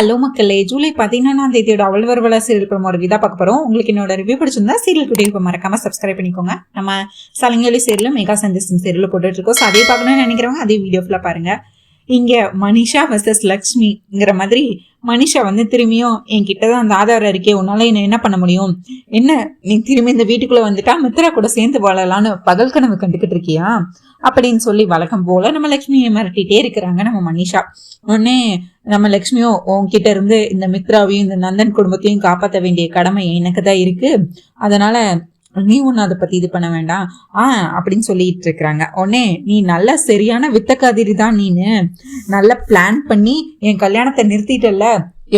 Hello மக்களே, ஜூலை 14 அவள் வருவலா serial promo review தான் பார்க்க போறோம். உங்களுக்கு என்னோட ரிவ்யூ பிடிச்சிருந்தா சீரியல் குட்டி மறக்காம சப்ஸ்கிரைப் பண்ணிக்கோங்க. நம்ம சலங்கலி சீரியல் மெகா சந்தேசம் சீரியல் போட்டுட்டு இருக்கோம். ஸோ அதே பார்க்கணும்னு நினைக்கிறவங்க அதே வீடியோ ஃபுல்லாக பாருங்க. இங்க மனிஷா வர்சஸ் லக்ஷ்மிங்கிற மாதிரி மனிஷா வந்து திரும்பியும் என்கிட்ட தான் அந்த ஆதாரம் இருக்கே, உன்னால என்ன பண்ண முடியும், என்ன நீ திரும்பி இந்த வீட்டுக்குள்ள வந்துட்டா மித்ரா கூட சேர்ந்து வாழலான்னு பகல் கனவு கண்டுகிட்டு இருக்கியா அப்படின்னு சொல்லி வழக்கம் போல நம்ம லட்சுமியை மிரட்டிட்டே இருக்கிறாங்க நம்ம மனிஷா. உடனே நம்ம லட்சுமியும் உன்கிட்ட இருந்து இந்த மித்ராவையும் இந்த நந்தன் குடும்பத்தையும் காப்பாற்ற வேண்டிய கடமை எனக்கு தான் இருக்கு, அதனால நீ ஒன்னும் அதை பத்தி இது பண்ண வேண்டாம் அப்படின்னு சொல்லிட்டு இருக்கிறாங்க. உடனே நீ நல்ல சரியான வித்தக்காதிரி தான், நீனு நல்ல பிளான் பண்ணி என் கல்யாணத்தை நிறுத்திட்டல,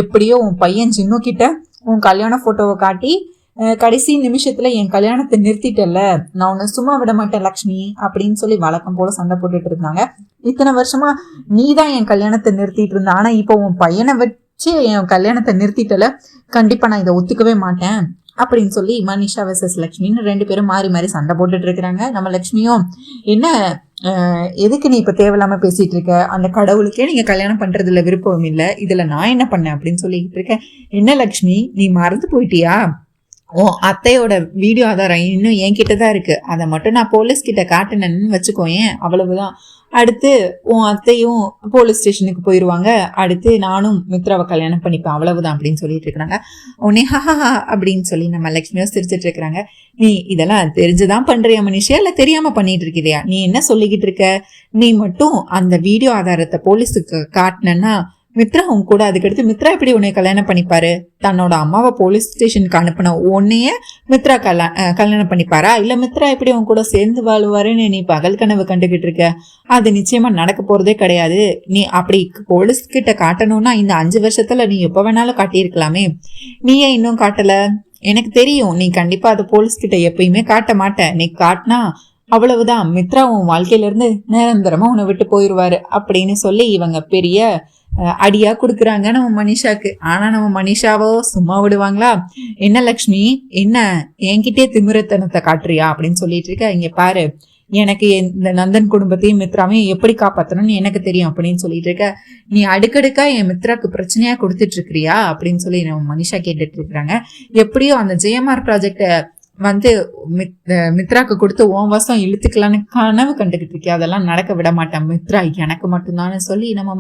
எப்படியோ உன் பையன் சின்னு கிட்ட உன் கல்யாண போட்டோவை காட்டி கடைசி நிமிஷத்துல என் கல்யாணத்தை நிறுத்திட்டல, நான் உன்னை சும்மா விட மாட்டேன் லக்ஷ்மி அப்படின்னு சொல்லி வழக்கம் போல சண்டை போட்டுட்டு இருந்தாங்க. இத்தனை வருஷமா நீ தான் என் கல்யாணத்தை நிறுத்திட்டு இருந்த, ஆனா இப்போ உன் பையனை வச்சு என் கல்யாணத்தை நிறுத்திட்டல, கண்டிப்பா நான் இதை ஒத்துக்கவே மாட்டேன் அப்படின்னு சொல்லி மனிஷா வர்சஸ் லக்ஷ்மின்னு 2 பேரும் மாறி மாறி சண்டை போட்டுட்டு இருக்கிறாங்க. நம்ம லக்ஷ்மியும் என்ன எதுக்கு நீ இப்ப தேவையில்லாம பேசிட்டு இருக்க, அந்த கடவுளுக்கே நீங்க கல்யாணம் பண்றதுல விருப்பம் இல்லை, இதுல நான் என்ன பண்ணேன் அப்படின்னு சொல்லிட்டு இருக்கேன். என்ன லக்ஷ்மி நீ மறந்து போயிட்டியா, அத்தையோட வீடியோ ஆதாரம் இன்னும் என்கிட்ட தான் இருக்கு, அதை மட்டும் நான் போலீஸ் கிட்ட காட்டினேன்னு வச்சுக்கோயேன், அவ்வளவுதான். அடுத்து உன் அத்தையும் போலீஸ் ஸ்டேஷனுக்கு போயிடுவாங்க, அடுத்து நானும் மித்ராவை கல்யாணம் பண்ணிப்பேன், அவ்வளவுதான் அப்படின்னு சொல்லிட்டு இருக்கிறாங்க. உடனே ஹஹா அப்படின்னு சொல்லி நம்ம லட்சுமியோ சிரிச்சிட்டு இருக்கிறாங்க. நீ இதெல்லாம் தெரிஞ்சுதான் பண்றியா மனுஷியா, இல்ல தெரியாம பண்ணிட்டு இருக்கிறியா, நீ என்ன சொல்லிக்கிட்டு இருக்க, நீ மட்டும் அந்த வீடியோ ஆதாரத்தை போலீஸுக்கு காட்டினா மித்ரா உன் கூட, அதுக்கடுத்து மித்ரா எப்படி உன்னை கல்யாணம் பண்ணிப்பாரு, தன்னோட அம்மாவை போலீஸ் ஸ்டேஷனுக்கு அனுப்பின உன்னைய மித்ரா கல்யாணம் பண்ணிப்பாரா, இல்ல மித்ரா எப்படி உன் கூட சேர்ந்து வாழுவாருன்னு நீ பகல் கனவு கண்டுகிட்டு இருக்க, அது நிச்சயமா நடக்க போறதே கிடையாது. நீ அப்படி போலீஸ் கிட்ட காட்டணும்னா இந்த 5 வருஷத்துல நீ எப்ப வேணாலும் காட்டியிருக்கலாமே, நீ ஏன் இன்னும் காட்டல, எனக்கு தெரியும் நீ கண்டிப்பா அதை போலீஸ் கிட்ட எப்பயுமே காட்ட மாட்ட, நீ காட்டினா அவ்வளவுதான் மித்ரா உன் வாழ்க்கையில இருந்து நிரந்தரமா உன்னை விட்டு போயிடுவாரு அப்படின்னு சொல்லி இவங்க பெரிய அடியா கொடுக்குறாங்க நம்ம மனிஷாக்கு. ஆனா நம்ம மனிஷாவோ சும்மா விடுவாங்களா, என்ன லக்ஷ்மி என்ன என்கிட்டே திமிரத்தனத்தை காட்டுறியா அப்படின்னு சொல்லிட்டு இருக்க, இங்க பாரு எனக்கு இந்த நந்தன் குடும்பத்தையும் மித்ராவையும் எப்படி காப்பாற்றணும்னு எனக்கு தெரியும் அப்படின்னு சொல்லிட்டு இருக்க, நீ அடுக்கடுக்கா என் மித்ராக்கு பிரச்சனையா கொடுத்துட்டு இருக்கிறியா அப்படின்னு சொல்லி நம்ம மனிஷா கேட்டுட்டு இருக்கிறாங்க. எப்படியோ அந்த ஜெயமார் ப்ராஜெக்ட வந்து மித்ராக்கு கொடுத்து உன் வசம் இழுத்துக்கலான்னு கனவு கண்டுகிட்டு இருக்கியா, அதெல்லாம் நடக்க விட மாட்டேன், மித்ரா எனக்கு மட்டும்தான்னு சொல்லி நம்ம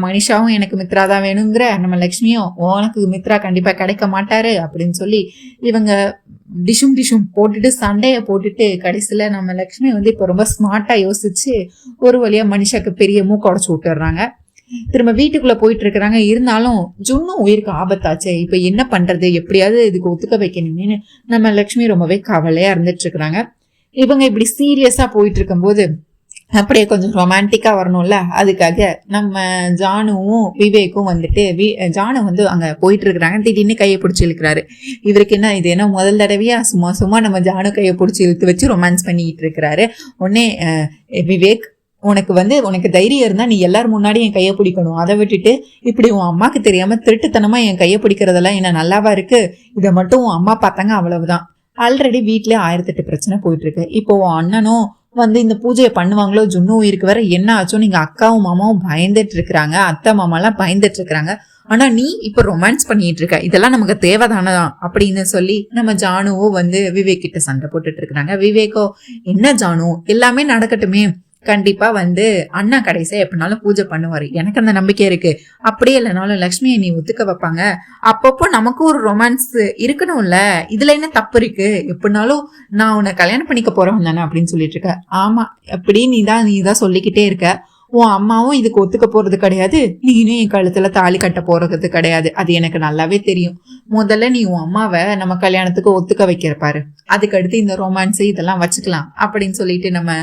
மனிஷாவும் எனக்கு மித்ரா தான் வேணுங்கிற, நம்ம லக்ஷ்மியும் உனக்கு மித்ரா கண்டிப்பா கிடைக்க மாட்டாரு அப்படின்னு சொல்லி இவங்க டிஷும் போட்டுட்டு சண்டைய போட்டுட்டு கடைசியில நம்ம லக்ஷ்மி வந்து இப்ப ரொம்ப ஸ்மார்ட்டா யோசிச்சு ஒரு வழியா மனிஷாக்கு பெரிய மூக்க உடைச்சு விட்டுறாங்க. திரும்ப வீட்டுக்குள்ள போயிட்டு இருக்கிறாங்க. இருந்தாலும் ஜுன்னும் உயிருக்கு ஆபத்தாச்சே, இப்ப என்ன பண்றது, எப்படியாவது இதுக்கு ஒத்துக்க வைக்கணும்னு நம்ம லக்ஷ்மி ரொம்பவே கவலையா இருந்துட்டு இருக்கிறாங்க. இவங்க இப்படி சீரியஸா போயிட்டு இருக்கும் போது அப்படியே கொஞ்சம் ரொமான்டிக்கா வரணும்ல, அதுக்காக நம்ம ஜானுவும் விவேக்கும் வந்துட்டு ஜானு வந்து அங்க போயிட்டு இருக்கிறாங்க. திடீர்னு கையை பிடிச்சி இழுக்கிறாரு. இவருக்கு என்ன இது என்ன முதல் தடவையா சும்மா நம்ம ஜானு கையை பிடிச்சி இழுத்து வச்சு ரொமான்ஸ் பண்ணிட்டு இருக்கிறாரு. உடனே விவேக் உனக்கு தைரியம் இருந்தா நீ எல்லாரும் முன்னாடி என் கையை பிடிக்கணும், அதை விட்டுட்டு இப்படி உன் அம்மாக்கு தெரியாம திருட்டுத்தனமா என் கையை பிடிக்கிறதெல்லாம் என்ன நல்லாவா இருக்கு, இதை மட்டும் உன் அம்மா பார்த்தாங்க அவ்வளவுதான். ஆல்ரெடி வீட்லயே 1008 பிரச்சனை போயிட்டு இருக்கு. இப்போ உன் அண்ணனும் வந்து இந்த பூஜையை பண்ணுவாங்களோ, ஜுன்னு உயிருக்கு வேற என்ன ஆச்சோ, நீங்க அக்காவும் மாமாவும் பயந்துட்டு இருக்கிறாங்க, அத்தை மாமாலாம் பயந்துட்டு இருக்கிறாங்க, ஆனா நீ இப்ப ரொமான்ஸ் பண்ணிட்டு இருக்க, இதெல்லாம் நமக்கு தேவைதானதான் அப்படின்னு சொல்லி நம்ம ஜானுவோ வந்து விவேக் கிட்ட சண்டை போட்டுட்டு இருக்கிறாங்க. விவேக்கோ என்ன ஜானு எல்லாமே நடக்கட்டுமே, கண்டிப்பா வந்து அண்ணா கடைசியா எப்படினாலும் பூஜை பண்ணுவாரு, எனக்கு அந்த நம்பிக்கை இருக்கு, அப்படியே இல்லைனாலும் லக்ஷ்மியை நீ ஒத்துக்க வைப்பாங்க, அப்பப்போ நமக்கும் ஒரு ரொமான்ஸ் இருக்கணும்ல, இதுல என்ன தப்பு இருக்கு, எப்படினாலும் நான் உன்னை கல்யாணம் பண்ணிக்க போறவன் தானே அப்படின்னு சொல்லிட்டு இருக்க. ஆமா அப்படி நீ தான் சொல்லிக்கிட்டே இருக்க, உன் அம்மாவும் இதுக்கு ஒத்துக்க போறது கிடையாது, நீனும் என் கழுத்துல தாலி கட்ட போறது கிடையாது, அது எனக்கு நல்லாவே தெரியும். முதல்ல நீ உன் அம்மாவை நம்ம கல்யாணத்துக்கு ஒத்துக்க வைக்கிற பாரு, அதுக்கடுத்து இந்த ரொமான்ஸ் இதெல்லாம் வச்சுக்கலாம் அப்படின்னு சொல்லிட்டு நம்ம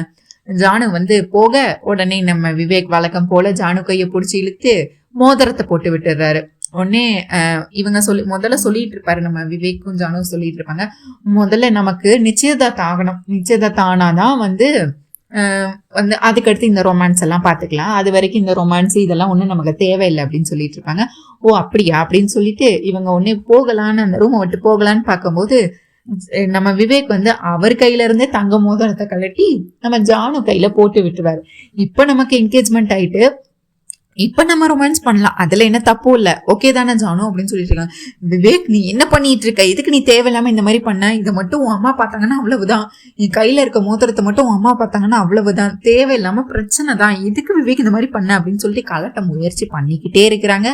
ஜானு வந்து போக, உடனே நம்ம விவேக் வழக்கம் போல ஜானு கையை பிடிச்சி இழுத்து மோதிரத்தை போட்டு விட்டுறாரு. உடனே இவங்க முதல்ல சொல்லிட்டு இருப்பாரு, நம்ம விவேக்கும் ஜானும் சொல்லிட்டு இருப்பாங்க, முதல்ல நமக்கு நிச்சயதார்த்தம் ஆகணும், நிச்சயதார்த்தம் ஆனாதான் வந்து அதுக்கடுத்து இந்த ரொமான்ஸ் எல்லாம் பாத்துக்கலாம், அது வரைக்கும் இந்த ரொமான்ஸ் இதெல்லாம் ஒண்ணும் நமக்கு தேவையில்லை அப்படின்னு சொல்லிட்டு இருப்பாங்க. ஓ அப்படியா அப்படின்னு சொல்லிட்டு இவங்க உடனே போகலான்னு அந்த ரூமை விட்டு போகலான்னு பார்க்கும்போது நம்ம விவேக் வந்து அவர் கையில இருந்தே தங்க மோதிரத்தை கழட்டி நம்ம ஜானு கையில போட்டு விட்டுருவாரு. இப்ப நமக்கு என்கேஜ்மெண்ட் ஆயிட்டு இப்ப நம்ம ரொமான்ஸ் பண்ணலாம், அதுல என்ன தப்பும் இல்ல, ஓகே தானே ஜானு அப்படின்னு சொல்லிட்டு இருக்காங்க. விவேக் நீ என்ன பண்ணிட்டு இருக்க, இதுக்கு நீ தேவையில்லாம இந்த மாதிரி பண்ண, இதை மட்டும் உன் அம்மா பார்த்தாங்கன்னா அவ்வளவுதான், என் கையில இருக்க மோதிரத்தை மட்டும் உன் அம்மா பார்த்தாங்கன்னா அவ்வளவுதான், தேவையில்லாம பிரச்சனை தான், இதுக்கு விவேக் இந்த மாதிரி பண்ண அப்படின்னு சொல்லிட்டு கலட்ட முயற்சி பண்ணிக்கிட்டே இருக்கிறாங்க.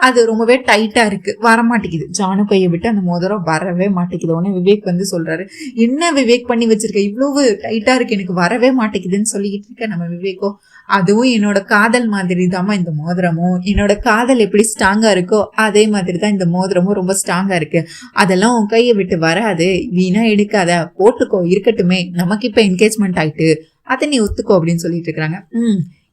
அது ரொம்பவே டைட்டா இருக்கு, வரமாட்டேங்குது. ஜானு கையை விட்டு அந்த மோதிரம் வரவே மாட்டேங்குது. உடனே விவேக் வந்து சொல்றாரு, என்ன விவேக் பண்ணி வச்சிருக்க, இவ்வளவு டைட்டா இருக்கு, எனக்கு வரவே மாட்டேங்குதுன்னு சொல்லிக்கிட்டு இருக்க நம்ம விவேக்கோ, அதுவும் என்னோட காதல் மாதிரி தாமா இந்த மோதிரமும், என்னோட காதல் எப்படி ஸ்ட்ராங்கா இருக்கோ அதே மாதிரி தான் இந்த மோதிரமும் ரொம்ப ஸ்ட்ராங்கா இருக்கு, அதெல்லாம் உன் கையை விட்டு வராது, வீணா எடுக்காத, போட்டுக்கோ, இருக்கட்டுமே, நமக்கு இப்ப என்கேஜ்மெண்ட் ஆயிட்டு, அதை நீ ஒத்துக்கோ அப்படின்னு சொல்லிட்டு இருக்காங்க.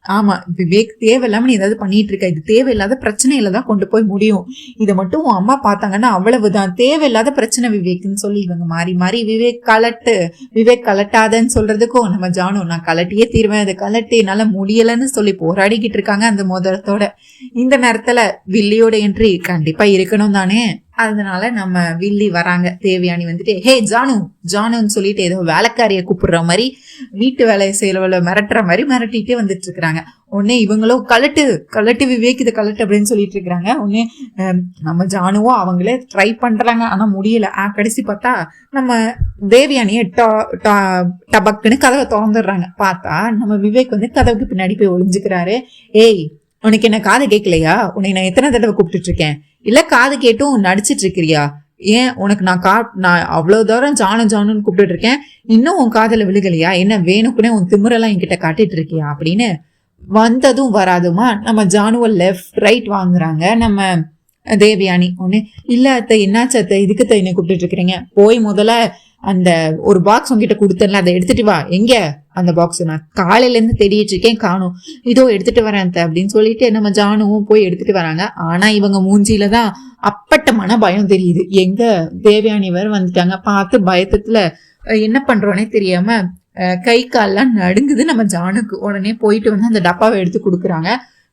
ஆமா விவேக், தேவையில்லாம நீ ஏதாவது பண்ணிட்டு இருக்க, இது தேவையில்லாத பிரச்சனையில தான் கொண்டு போய் முடியும், இதை மட்டும் உன் அம்மா பார்த்தாங்கன்னா அவ்வளவுதான், தேவையில்லாத பிரச்சனை விவேக்னு சொல்லி இவங்க மாறி மாறி விவேக் கலட்டாதன்னு சொல்றதுக்கும் நம்ம ஜானு நான் கலட்டியே தீர்வேன், அதை கலட்டி என்னால முடியலன்னு சொல்லி போராடிக்கிட்டு இருக்காங்க அந்த மோதிரத்தோட. இந்த நேரத்துல வில்லியோட என்ட்ரி கண்டிப்பா இருக்கணும் தானே, அதனால நம்ம வில்லி வராங்க. தேவயானி வந்துட்டு ஹே ஜானுன்னு சொல்லிட்டு ஏதோ வேலைக்காரிய கூப்பிடுற மாதிரி, வீட்டு வேலையை செய்யறவள மிரட்டுற மாதிரி மிரட்டிட்டே வந்துட்டு இருக்கிறாங்க. உடனே இவங்களும் கலட்டு விவேக் இதை கலட்டு அப்படின்னு சொல்லிட்டு இருக்கிறாங்க. உடனே நம்ம ஜானுவோ அவங்களே ட்ரை பண்றாங்க, ஆனா முடியல. கடைசி பார்த்தா நம்ம தேவயானிய டபக்குன்னு கதவை திறந்துடுறாங்க. பார்த்தா நம்ம விவேக் வந்து கதவுக்கு பின்னாடி போய் ஒளிஞ்சுக்கிறாரு. ஏய் உனக்கு என்ன காது கேட்கலையா, உன்னை நான் எத்தனை தடவை கூப்பிட்டுட்டு இருக்கேன், இல்ல காது கேட்டும் நடிச்சிட்டு இருக்கிறியா, ஏன் உனக்கு நான் அவ்வளவு தூரம் ஜானுன்னு கூப்பிட்டு இருக்கேன், இன்னும் உன் காதல விழுகலையா, என்ன வேணுக்குனே உன் திமிரெல்லாம் என்கிட்ட காட்டிட்டு இருக்கியா அப்படின்னு வந்ததும் வராதுமா நம்ம ஜானுவ லெஃப்ட் ரைட் வாங்குறாங்க நம்ம தேவயானி. ஒண்ணு இல்ல அத்தை, என்னாச்சு அத்தை, இதுக்கு என்னை கூப்பிட்டு இருக்கிறீங்க, போய் முதல்ல அந்த ஒரு பாக்ஸ் உங்ககிட்ட கொடுத்தல அதை எடுத்துட்டு வா, எங்க அந்த பாக்ஸ், நான் காலையில இருந்து தேடிட்டு இருக்கேன் காணும், இதோ எடுத்துட்டு வரேன் அப்படின்னு சொல்லிட்டு நம்ம ஜானுவும் போய் எடுத்துட்டு வராங்க. ஆனா இவங்க மூஞ்சியில தான் அப்பட்டமான பயம் தெரியுது. எங்க தேவயானி வேற வந்துட்டாங்க. பார்த்து பயத்துல என்ன பண்றோன்னே தெரியாம கை கால்லாம் நடுங்குது நம்ம ஜானுக்கு. உடனே போயிட்டு வந்து அந்த டப்பாவை எடுத்து கொடுக்குறாங்க.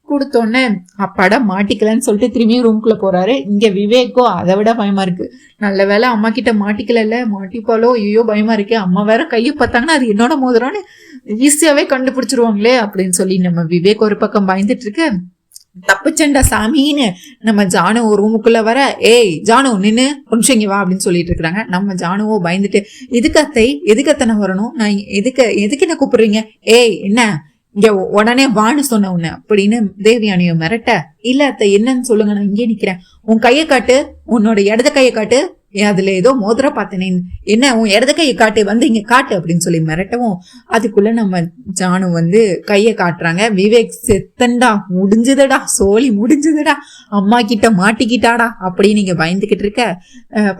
கொடுத்தோடனே அப்பாடா மாட்டிக்கலன்னு சொல்லிட்டு திரும்பியும் ரூம்குள்ள போறாரு. இங்க விவேக்கோ அதை விட பயமா இருக்கு. நல்ல வேலை அம்மா கிட்ட மாட்டிக்கல, மாட்டிப்பாலோ ஐயோ பயமா இருக்கு, அம்மா வேற கையை பார்த்தாங்கன்னா அது என்னோட மோதிரம்னு ஈஸியாவே கண்டுபிடிச்சிருவாங்களே அப்படின்னு சொல்லி நம்ம விவேக் ஒரு பக்கம் பயந்துட்டு இருக்கு. தப்புச்சண்டா சாமின்னு நம்ம ஜானு ஒரு ரூமுக்குள்ள வர, ஏய் ஜானு நின்னு கொஞ்சம் இங்க வா அப்படின்னு சொல்லிட்டு இருக்கிறாங்க. நம்ம ஜானுவோ பயந்துட்டு எதுக்கு அத்தனை வரணும், நான் எதுக்கு என்ன கூப்பிடுறீங்க, ஏய் என்ன இங்க உடனே வான்னு சொன்ன உன்ன அப்படின்னு தேவயானியோ மிரட்ட, இல்ல அத்தை என்னன்னு சொல்லுங்க, நான் இங்கே நிக்கிறேன், உன் கையை காட்டு, உன்னோட இடது கையை காட்டு, அதுல ஏதோ மோதிர பார்த்தனே, என்ன உன் இடது கையை காட்டு, வந்து இங்க காட்டு அப்படின்னு சொல்லி மிரட்டவும் அதுக்குள்ள நம்ம ஜானு வந்து கையை காட்டுறாங்க. விவேக் செத்தண்டா, முடிஞ்சதுடா, சோழி முடிஞ்சதுடா, அம்மா கிட்ட மாட்டிக்கிட்டாடா அப்படின்னு நீங்க பயந்துகிட்டு இருக்க.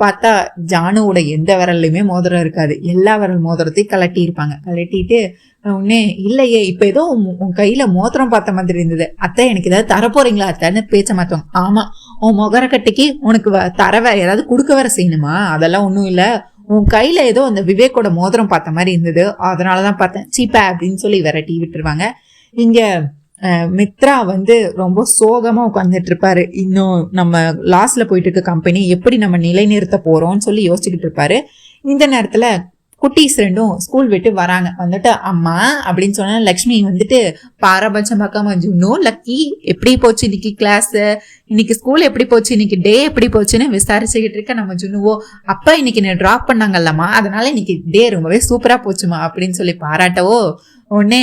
பார்த்தா ஜானுவோட எந்த விரல்லையுமே மோதிரம் இருக்காது, எல்லா விரல் மோதிரத்தையும் கலட்டி இருப்பாங்க. கலட்டிட்டு உடனே இல்லையே இப்ப ஏதோ உன் கையில மோதிரம் பார்த்த மாதிரி இருந்தது அத்தை, எனக்கு ஏதாவது தரப்போறீங்களா அத்தைன்னு பேச்ச மாத்தோம். ஆமா உன் முகரக்கட்டைக்கு உனக்கு தரவ ஏதாவது கொடுக்க வர செய்யணுமா, அதெல்லாம் ஒண்ணும் இல்ல, உன் கையில ஏதோ அந்த விவேக்கோட மோதிரம் பார்த்த மாதிரி இருந்தது, அதனாலதான் பார்த்தேன், சீப்பா அப்படின்னு சொல்லி விரட்டி விட்டுருவாங்க. இங்க மித்ரா வந்து ரொம்ப சோகமா உட்காந்துட்டு இருப்பாரு. இன்னும் நம்ம லாஸ்ல போயிட்டு இருக்க கம்பெனி எப்படி நம்ம நிலைநிறுத்த போறோம்னு சொல்லி யோசிச்சுக்கிட்டு இருப்பாரு. இந்த நேரத்துல குட்டீஸ் ரெண்டும் ஸ்கூல் விட்டு வராங்க. வந்துட்டு அம்மா அப்படின்னு சொன்னா லக்ஷ்மி வந்துட்டு பாரபட்சம் பார்க்காம, ஜுனோ லக்கி எப்படி போச்சு இன்னைக்கு கிளாஸ், இன்னைக்கு ஸ்கூல் எப்படி போச்சு, இன்னைக்கு டே எப்படி போச்சுன்னு விசாரிச்சுக்கிட்டு இருக்க. நம்ம ஜுனுவோ அப்பா இன்னைக்கு என்ன டிராப் பண்ணாங்கல்லம்மா, அதனால இன்னைக்கு டே ரொம்பவே சூப்பரா போச்சுமா அப்படின்னு சொல்லி பாராட்டவோ, உடனே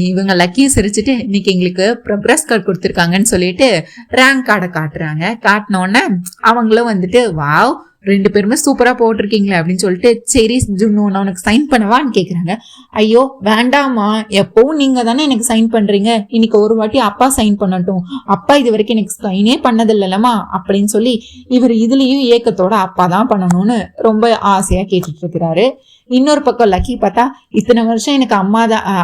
இவங்க லக்கியும் சிரிச்சுட்டு இன்னைக்கு எங்களுக்கு ப்ரோக்ரஸ் கார்டு கொடுத்துருக்காங்கன்னு சொல்லிட்டு ரேங்க் கார்டை காட்டுறாங்க. காட்டினோடனே அவங்களும் வந்துட்டு வாவ் 2 பேருமே சூப்பரா போட்டிருக்கீங்களே அப்படின்னு சொல்லிட்டு, சரி ஜுன்னு நான் உனக்கு சைன் பண்ணவான்னு கேக்குறாங்க. ஐயோ வேண்டாமா, எப்பவும் நீங்க தானே எனக்கு சைன் பண்றீங்க, இன்னைக்கு ஒரு வாட்டி அப்பா சைன் பண்ணட்டும், அப்பா இது வரைக்கும் எனக்கு சைனே பண்ணது இல்லலமா அப்படின்னு சொல்லி இவர் இதுலயும் ஏக்கத்தோட அப்பா தான் பண்ணணும்னு ரொம்ப ஆசையா கேட்டுட்டு இருக்கிறாரு. இன்னொரு பக்கம் லக்கி பார்த்தா இத்தனை வருஷம் எனக்கு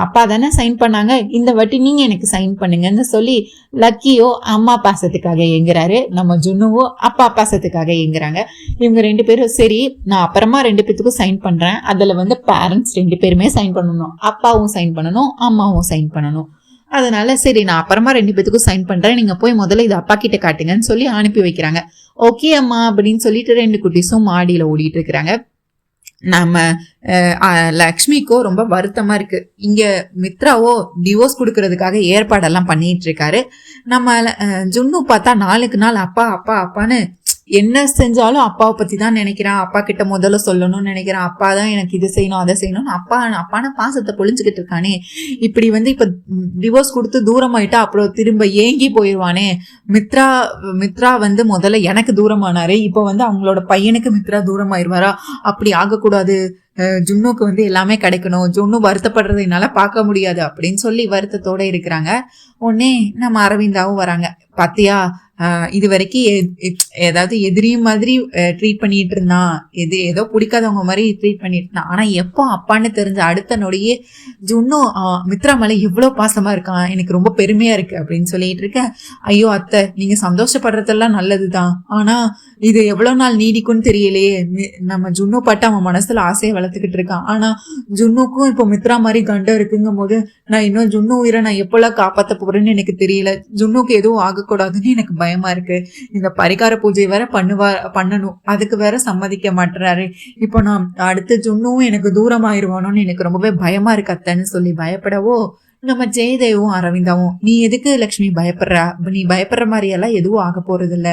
அப்பா தானே சைன் பண்ணாங்க, இந்த வாட்டி நீங்க எனக்கு சைன் பண்ணுங்கன்னு சொல்லி லக்கியோ அம்மா பாசத்துக்காக ஏங்குறாரு, நம்ம ஜுன்னுவோ அப்பா பாசத்துக்காக ஏங்குறாங்க. இவங்க 2 பேரும் சரி நான் அப்புறமா 2 பேத்துக்கும் சைன் பண்றேன், அதுல வந்து பேரண்ட்ஸ் 2 பேருமே சைன் பண்ணணும், அப்பாவும் சைன் பண்ணணும் அம்மாவும் சைன் பண்ணணும், அதனால சரி நான் அப்புறமா 2 பேத்துக்கும் சைன் பண்றேன், நீங்க போய் முதல்ல இது அப்பா கிட்ட காட்டுங்கன்னு சொல்லி அனுப்பி வைக்கிறாங்க. ஓகே அம்மா அப்படின்னு சொல்லிட்டு 2 குட்டீஸும் மாடியில ஓடிட்டு இருக்கிறாங்க. நம்ம லக்ஷ்மிக்கோ ரொம்ப வருத்தமா இருக்கு. இங்க மித்ராவோ டிவோர்ஸ் கொடுக்கறதுக்காக ஏற்பாடெல்லாம் பண்ணிட்டு இருக்காரு. நம்ம ஜுன்னு பார்த்தா நாளுக்கு நாள் அப்பா அப்பா அப்பான்னு என்ன செஞ்சாலும் அப்பாவை பத்தி தான் நினைக்கிறான். அப்பா கிட்ட முதல்ல சொல்லணும்னு நினைக்கிறான். அப்பா தான் எனக்கு இது செய்யணும் அதை செய்யணும்னு அப்பான பாசத்தை பொழிஞ்சுக்கிட்டு இருக்கானே. இப்படி இப்ப டிவோர்ஸ் கொடுத்து தூரமாயிட்டா அப்புறம் திரும்ப ஏங்கி போயிடுவானே. மித்ரா முதல்ல எனக்கு தூரமானாரு, இப்போ அவங்களோட பையனுக்கு மித்ரா தூரமாயிருவாரா? அப்படி ஆகக்கூடாது. ஜுன்னுக்கு எல்லாமே கிடைக்கணும். ஜுன்னு வருத்தப்படுறது என்னால பார்க்க முடியாது அப்படின்னு சொல்லி வருத்தத்தோட இருக்கிறாங்க. உடனே நம்ம அரவிந்தாவும் வராங்க. பாத்தியா, இது வரைக்கும் ஏதாவது எதிரியும் மாதிரி ட்ரீட் பண்ணிட்டு இருந்தான், ஏதோ பிடிக்காதவங்க மாதிரி ட்ரீட் பண்ணிட்டு இருந்தான். ஆனா எப்போ அப்பான்னு தெரிஞ்ச அடுத்த நொடியே ஜுன்னு மித்ரா மேல இவ்வளவு பாசமா இருக்கான், எனக்கு ரொம்ப பெருமையா இருக்கு அப்படின்னு சொல்லிட்டு இருக்கேன். ஐயோ அத்தை, நீங்க சந்தோஷப்படுறதெல்லாம் நல்லதுதான், ஆனா இது எவ்வளவு நாள் நீடிக்கும்னு தெரியலையே. நம்ம ஜுன்னு பாட்டு அவன் மனசுல ஆசையை வளர்த்துக்கிட்டு இருக்கான். ஆனா ஜுன்னுக்கும் இப்போ மித்ரா மாதிரி கண்டம் இருக்குங்கும் போது நான் இன்னும் ஜுன்னு உயிரை நான் எப்பெல்லாம் காப்பாத்த போறேன்னு எனக்கு தெரியல. ஜுன்னுக்கு எதுவும் ஆகக்கூடாதுன்னு எனக்கு பயமா இருக்கு. இந்த பரிகார பூஜை வேற பண்ணணும், அதுக்கு வேற சம்மதிக்க மாட்டுறாரு. இப்போ நான் அடுத்து ஜுன்னுவும் எனக்கு தூரம் ஆயிருவானோன்னு எனக்கு ரொம்பவே பயமா இருக்கு அத்தைன்னு சொல்லி பயப்படவோ நம்ம ஜெயதேவும் அரவிந்தாவும், நீ எதுக்கு லக்ஷ்மி பயப்படுற? நீ பயப்படுற மாதிரி எல்லாம் எதுவும் ஆக போறது இல்ல,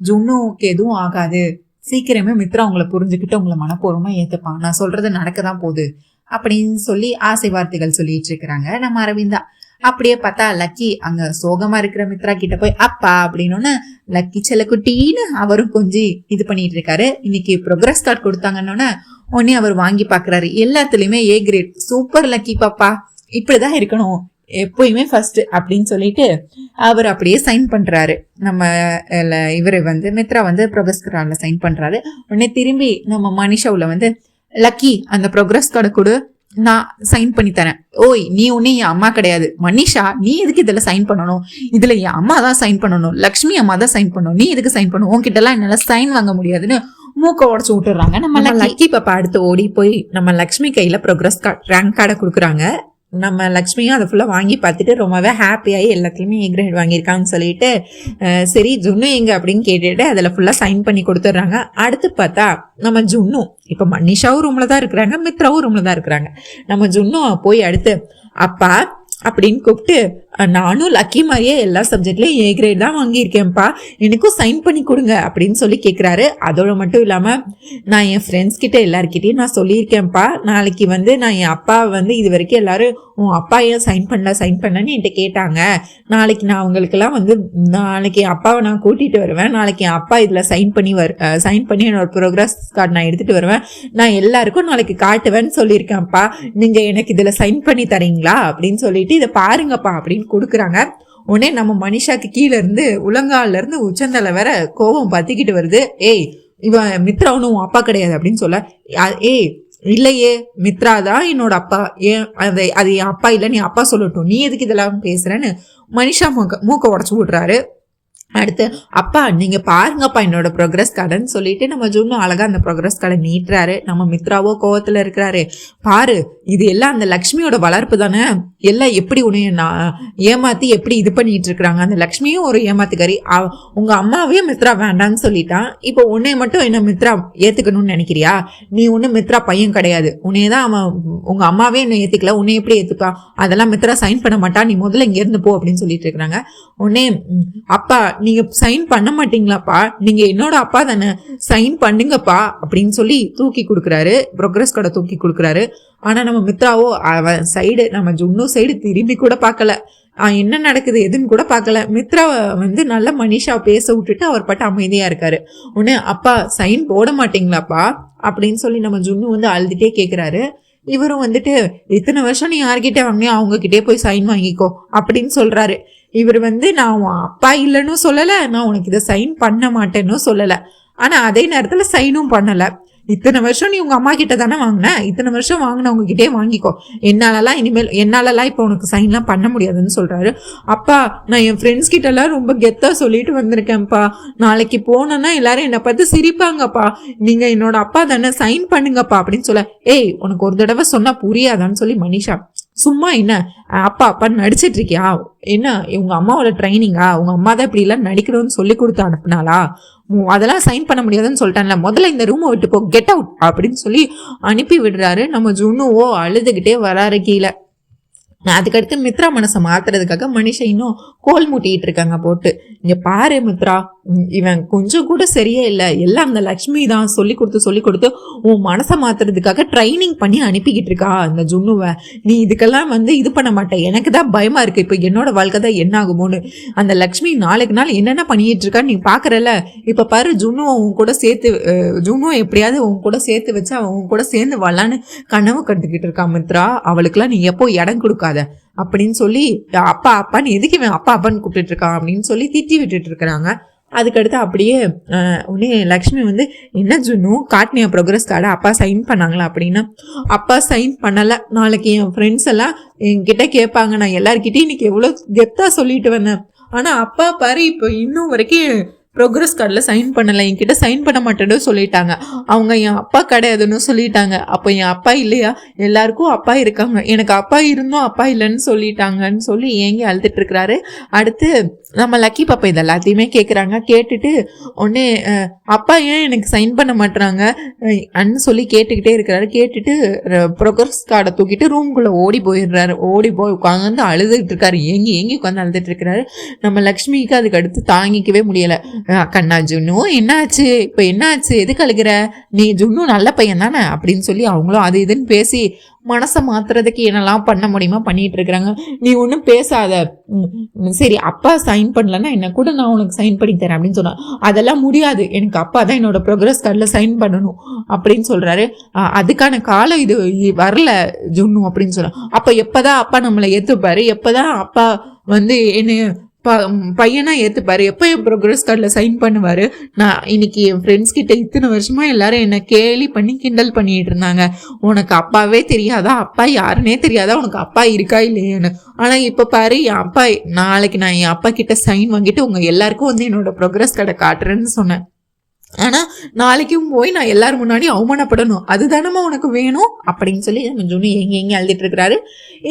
ஜுன்னுக்கு எதுவும் ஆகாது, சீக்கிரமே மித்ரா உங்களை புரிஞ்சுக்கிட்டு உங்களை மனப்பூர்வமா ஏத்துப்பான், நான் சொல்றது நடக்கதான் போகுது அப்படின்னு சொல்லி ஆசை வார்த்தைகள் சொல்லிட்டு இருக்கிறாங்க நம்ம அரவிந்தா. அப்படியே பார்த்தா லக்கி அங்க சோகமா இருக்கிற மித்ரா கிட்ட போய் அப்பா அப்படின்னு லக்கி செல்லக்குட்டின்னு அவரும் கொஞ்சம் இது பண்ணிட்டு இருக்காரு. இன்னைக்கு ப்ரோக்ரஸ் கார்டு கொடுத்தாங்கன்னு உடனே அவர் வாங்கி பாக்குறாரு. எல்லாத்துலயுமே ஏ கிரேட், சூப்பர் லக்கி பாப்பா, இப்படிதான் இருக்கணும், எப்பயுமே ஃபர்ஸ்ட் அப்படின்னு சொல்லிட்டு அவர் அப்படியே சைன் பண்றாரு. நம்ம இவரு மித்ரா ப்ரோக்ரஸ் கார்டுல சைன் பண்றாரு. உடனே திரும்பி நம்ம மனிஷாவுல லக்கி அந்த ப்ரோக்ரஸ் கார்டை கொடு, நான் சைன் பண்ணி தரேன். ஓய், நீ ஒண்ணு என் அம்மா கிடையாது மனிஷா, நீ எதுக்கு இதுல சைன் பண்ணணும்? இதுல என் அம்மா தான் சைன் பண்ணணும், லக்ஷ்மி அம்மா தான் சைன் பண்ணணும், நீ எதுக்கு சைன் பண்ணணும்? உன்கிட்ட எல்லாம் என்னால சைன் வாங்க முடியாதுன்னு மூக்க உடச்சு விட்டுறாங்க. நம்ம லக்கி பாப்பா அடுத்து ஓடி போய் நம்ம லக்ஷ்மி கையில ப்ரோக்ரஸ் கார்டு ரேங்க் கார்டை கொடுக்குறாங்க. நம்ம லக்ஷ்மியும் அதை ஃபுல்லாக வாங்கி பார்த்துட்டு ரொம்பவே ஹாப்பியாகி எல்லாத்தையுமே ஏ கிரேட் வாங்கியிருக்காங்கன்னு சொல்லிட்டு சரி ஜுன்னு எங்க அப்படின்னு கேட்டுட்டு அதில் ஃபுல்லாக சைன் பண்ணி கொடுத்துட்றாங்க. அடுத்து பார்த்தா நம்ம ஜுன்னு இப்போ மனிஷாவும் ரூமில் தான் இருக்கிறாங்க, மித்ராவும் ரூமில் தான் இருக்கிறாங்க. நம்ம ஜுன்னு போய் அடுத்து அப்பா அப்படின்னு கூப்பிட்டு, நானும் லக்கி மாதிரியே எல்லா சப்ஜெக்ட்லயும் ஏ கிரேட் தான் வாங்கியிருக்கேன்ப்பா, எனக்கும் சைன் பண்ணி கொடுங்க அப்படின்னு சொல்லி கேட்குறாரு. அதோட மட்டும் இல்லாமல் நான் என் ஃப்ரெண்ட்ஸ் கிட்ட எல்லாருக்கிட்டையும் நான் சொல்லியிருக்கேன்ப்பா, நாளைக்கு நான் என் அப்பா இது வரைக்கும் எல்லாரும் உன் அப்பா ஏன் சைன் பண்ணலன்னு என்கிட்ட கேட்டாங்க, நாளைக்கு நான் அவங்களுக்கெல்லாம் நாளைக்கு என் அப்பாவை நான் கூட்டிகிட்டு வருவேன், நாளைக்கு என் அப்பா இதில் சைன் பண்ணி என்னோட ப்ரோக்ரஸ் கார்டு நான் எடுத்துகிட்டு வருவேன், நான் எல்லாருக்கும் நாளைக்கு காட்டுவேன்னு சொல்லியிருக்கேன்ப்பா, நீங்கள் எனக்கு இதில் சைன் பண்ணி தரீங்களா அப்படின்னு சொல்லிட்டு இதை பாருங்கப்பா அப்படின்னு கொடுக்குறாங்க. உடனே நம்ம மனிஷாக்கு கீழே இருந்து உலங்கால இருந்து உச்சந்தலை வேற கோபம் பத்திக்கிட்டு வருது. ஏய், இவன் மித்ரா ஒன்றும் அப்பா கிடையாது அப்படின்னு சொல்ல, ஏய் இல்லையே மித்ரா தான் என்னோட அப்பா, ஏன் அது என் அப்பா இல்லை, நீ அப்பா சொல்லட்டும், நீ எதுக்கு இதெல்லாம் பேசுறேன்னு மனிஷா மூக்க உடச்சு விடுறாரு. அடுத்து அப்பா நீங்க பாருங்கப்பா என்னோட ப்ரோக்ரஸ் கார்டுன்னு சொல்லிட்டு நம்ம ஜுன்னு அழகா அந்த ப்ரோக்ரஸ் கார்டை நீட்டுறாரு. நம்ம மித்ராவோ கோவத்துல இருக்கிறாரு. பாரு, இது எல்லாம் அந்த லக்ஷ்மியோட வளர்ப்பு தானே, எல்லாம் எப்படி உன்னைய ஏமாத்தி எப்படி இது பண்ணிட்டு இருக்கிறாங்க, அந்த லக்ஷ்மியும் ஒரு ஏமாத்துக்காரி, உங்க அம்மாவே மித்ரா வேண்டான்னு சொல்லிட்டான், இப்போ உன்னை மட்டும் என்ன மித்ரா ஏத்துக்கணும்னு நினைக்கிறியா? நீ ஒண்ணு மித்ரா பையன் கிடையாது, உன்னையதான் அவன் உங்க அம்மாவே என்ன ஏத்துக்கல, உன்னை எப்படி ஏத்துப்பான், அதெல்லாம் மித்ரா சைன் பண்ண மாட்டா, நீ முதல்ல இங்க இருந்து போ அப்படின்னு சொல்லிட்டு இருக்கிறாங்க. உடனே அப்பா நீங்க சைன் பண்ண மாட்டீங்களாப்பா, நீங்க என்னோட அப்பா தானே, சைன் பண்ணுங்கப்பா அப்படின்னு சொல்லி தூக்கி கொடுக்குறாரு, ப்ரோக்ரஸ் கார்டை தூக்கி கொடுக்குறாரு. ஆனா நம்ம மித்ராவோ அவன் சைடு, நம்ம ஜுன்னு சைடு திரும்பி கூட பார்க்கல, என்ன நடக்குது எதுன்னு கூட பார்க்கல. மித்ரா நல்ல மனிஷா பேச விட்டுட்டு அவர் பாட்டு அமைதியா இருக்காரு. உடனே அப்பா சைன் போட மாட்டீங்களாப்பா அப்படின்னு சொல்லி நம்ம ஜுன்னு அழுதுட்டே கேட்குறாரு. இவரும் இத்தனை வருஷம் நீ யார்கிட்ட வாங்கினியோ அவங்க கிட்டே போய் சைன் வாங்கிக்கோ அப்படின்னு சொல்றாரு. இவர் நான் உன் அப்பா இல்லைன்னு சொல்லல, நான் உனக்கு இதை சைன் பண்ண மாட்டேன்னு சொல்லல, ஆனா அதே நேரத்துல சைனும் பண்ணல. இத்தனை வருஷம் நீ உங்க அம்மா கிட்ட தானே வாங்கின, இத்தனை வருஷம் வாங்கினவங்க கிட்டே வாங்கிக்கோ, என்னாலலாம் இப்போ உனக்கு சைன்லாம் பண்ண முடியாதுன்னு சொல்றாரு. அப்பா நான் என் ஃப்ரெண்ட்ஸ் கிட்ட எல்லாம் ரொம்ப கெத்தா சொல்லிட்டு வந்திருக்கேன்ப்பா, நாளைக்கு போனேன்னா எல்லாரும் என்னை பார்த்து சிரிப்பாங்கப்பா, நீங்க என்னோட அப்பா தானே, சைன் பண்ணுங்கப்பா அப்படின்னு சொல்ல. ஏய் உனக்கு ஒரு தடவை சொன்னா புரியாதான்னு சொல்லி மனிஷா சும்மா என்ன அப்பா அப்பான்னு நடிச்சிட்டு இருக்கியா? என்ன உங்க அம்மாவோட ட்ரைனிங்கா? உங்க அம்மா தான் இப்படி எல்லாம் நடிக்கணும்னு சொல்லி கொடுத்து அனுப்புனாளா? அதெல்லாம் சைன் பண்ண முடியாதுன்னு சொல்லிட்டான்ல, முதல்ல இந்த ரூமை விட்டு போ, கெட் அவுட் அப்படின்னு சொல்லி அனுப்பி விடுறாரு. நம்ம ஜுன்னுவோ அழுதுகிட்டே வராரு கீழே. அதுக்கடுத்து மித்ரா மனசை மாத்துறதுக்காக மனுஷ இன்னும் கோல் மூட்டிட்டு இருக்காங்க போட்டு. இங்க பாரு மித்ரா, இவன் கொஞ்சம் கூட சரியே இல்லை, எல்லாம் அந்த லக்ஷ்மி தான் சொல்லி கொடுத்து உன் மனசை மாத்துறதுக்காக ட்ரைனிங் பண்ணி அனுப்பிக்கிட்டு இருக்கா அந்த ஜுன்னுவை. நீ இதுக்கெல்லாம் இது பண்ண மாட்டேன், எனக்கு தான் பயமா இருக்கு, இப்போ என்னோட வாழ்க்கை தான் என்ன ஆகுமோன்னு. அந்த லக்ஷ்மி நாளுக்கு நாள் என்னென்ன பண்ணிட்டு இருக்கா நீ பாக்குறல. இப்ப பாரு ஜுன்னுவை உன் கூட சேர்த்து, ஜுன்னுவை எப்படியாவது உன் கூட சேர்த்து வச்சு அவன் உன் கூட சேர்ந்து வரலான்னு கனவு கண்டுக்கிட்டு இருக்கா மித்ரா. அவளுக்குலாம் நீ எப்போ இடம் கொடுக்காத அப்படின்னு சொல்லி, அப்பா அப்பான்னு எதுக்கு இவன் அப்பா அப்பான்னு கூப்பிட்டு இருக்கான் அப்படின்னு சொல்லி திட்டி விட்டுட்டு இருக்கிறாங்க. அதுக்கடுத்து அப்படியே உடனே லக்ஷ்மி என்ன ஜுன்னு காட்டினியா ப்ரோக்ரஸ் கார்டை, அப்பா சைன் பண்ணாங்களா அப்படின்னா, அப்பா சைன் பண்ணலை, நாளைக்கு என் ஃப்ரெண்ட்ஸ் எல்லாம் என்கிட்ட கேட்பாங்க, நான் எல்லார்கிட்டையும் இன்னைக்கு எவ்வளோ கெத்தாக சொல்லிட்டு வந்தேன், ஆனால் அப்பா பாரு இப்போ இன்னும் வரைக்கும் ப்ரோக்ரஸ் கார்டில் சைன் பண்ணலை, என்கிட்ட சைன் பண்ண மாட்டேன்னு சொல்லிட்டாங்க, அவங்க என் அப்பா கிடையாதுன்னு சொல்லிட்டாங்க. அப்போ என் அப்பா இல்லையா? எல்லாருக்கும் அப்பா இருக்காங்க, எனக்கு அப்பா இருந்தும் அப்பா இல்லைன்னு சொல்லிட்டாங்கன்னு சொல்லி ஏங்கி அழுதுட்டு இருக்கிறாரு. அடுத்து நம்ம லக்கி பாப்பா இது எல்லாத்தையுமே கேட்குறாங்க. கேட்டுட்டு உடனே அப்பா ஏன் எனக்கு சைன் பண்ண மாட்டுறாங்க அன்னு சொல்லி கேட்டுக்கிட்டே இருக்கிறாரு. கேட்டுட்டு ப்ரோக்ரஸ் கார்டை தூக்கிட்டு ரூம்குள்ளே ஓடி போயிடுறாரு. ஓடி போய் உட்காந்து அழுதுகிட்டு இருக்காரு, ஏங்கி உட்காந்து அழுதுட்டு இருக்கிறாரு. நம்ம லக்ஷ்மிக்கு அதுக்கு அடுத்து தாங்கிக்கவே முடியலை. கண்ணா ஜுன்னு என்ன ஆச்சு, இப்போ என்ன ஆச்சு, எதுக்கு அழுகிற, நீ ஜுன்னு நல்ல பையன் தானே அப்படின்னு சொல்லி அவங்களும் அது இதுன்னு பேசி மனசை மாத்துறதுக்கு என்னெல்லாம் பண்ண முடியுமா பண்ணிட்டு இருக்கிறாங்க. நீ ஒன்றும் பேசாத, சரி அப்பா சைன் பண்ணலன்னா என்ன கூட நான் உனக்கு சைன் பண்ணி தரேன் அப்படின்னு சொன்னா, அதெல்லாம் முடியாது, எனக்கு அப்பா தான் என்னோட ப்ரோக்ரஸ் கார்டில் சைன் பண்ணணும் அப்படின்னு சொல்றாரு. அதுக்கான காலம் இது வரல ஜுன்னு அப்படின்னு சொல்ல. அப்போ எப்போதான் அப்பா நம்மளை ஏற்றுப்பாரு, எப்போதான் அப்பா என்ன பையனா ஏற்றுப்பாரு, எப்போ என் ப்ரோக்ரஸ் கார்டில் சைன் பண்ணுவார்? நான் இன்னைக்கு என் ஃப்ரெண்ட்ஸ் கிட்ட இத்தனை வருஷமா எல்லாரும் என்னை கேலி பண்ணி கிண்டல் பண்ணிட்டு இருந்தாங்க, உனக்கு அப்பாவே தெரியாதா, அப்பா யாருன்னே தெரியாதா, உனக்கு அப்பா இருக்கா இல்லையான்னு. ஆனால் இப்போ பாரு என் அப்பா, நாளைக்கு நான் என் அப்பா கிட்ட சைன் வாங்கிட்டு உங்கள் எல்லாருக்கும் என்னோட ப்ரோக்ரஸ் கார்டை காட்டுறேன்னு சொன்னேன். ஆனால் நாளைக்கும் போய் நான் எல்லாரும் முன்னாடி அவமானப்படணும், அதுதானமா உனக்கு வேணும் அப்படின்னு சொல்லி ஜுன்னு எங்க அழுதுட்டு இருக்கிறாரு.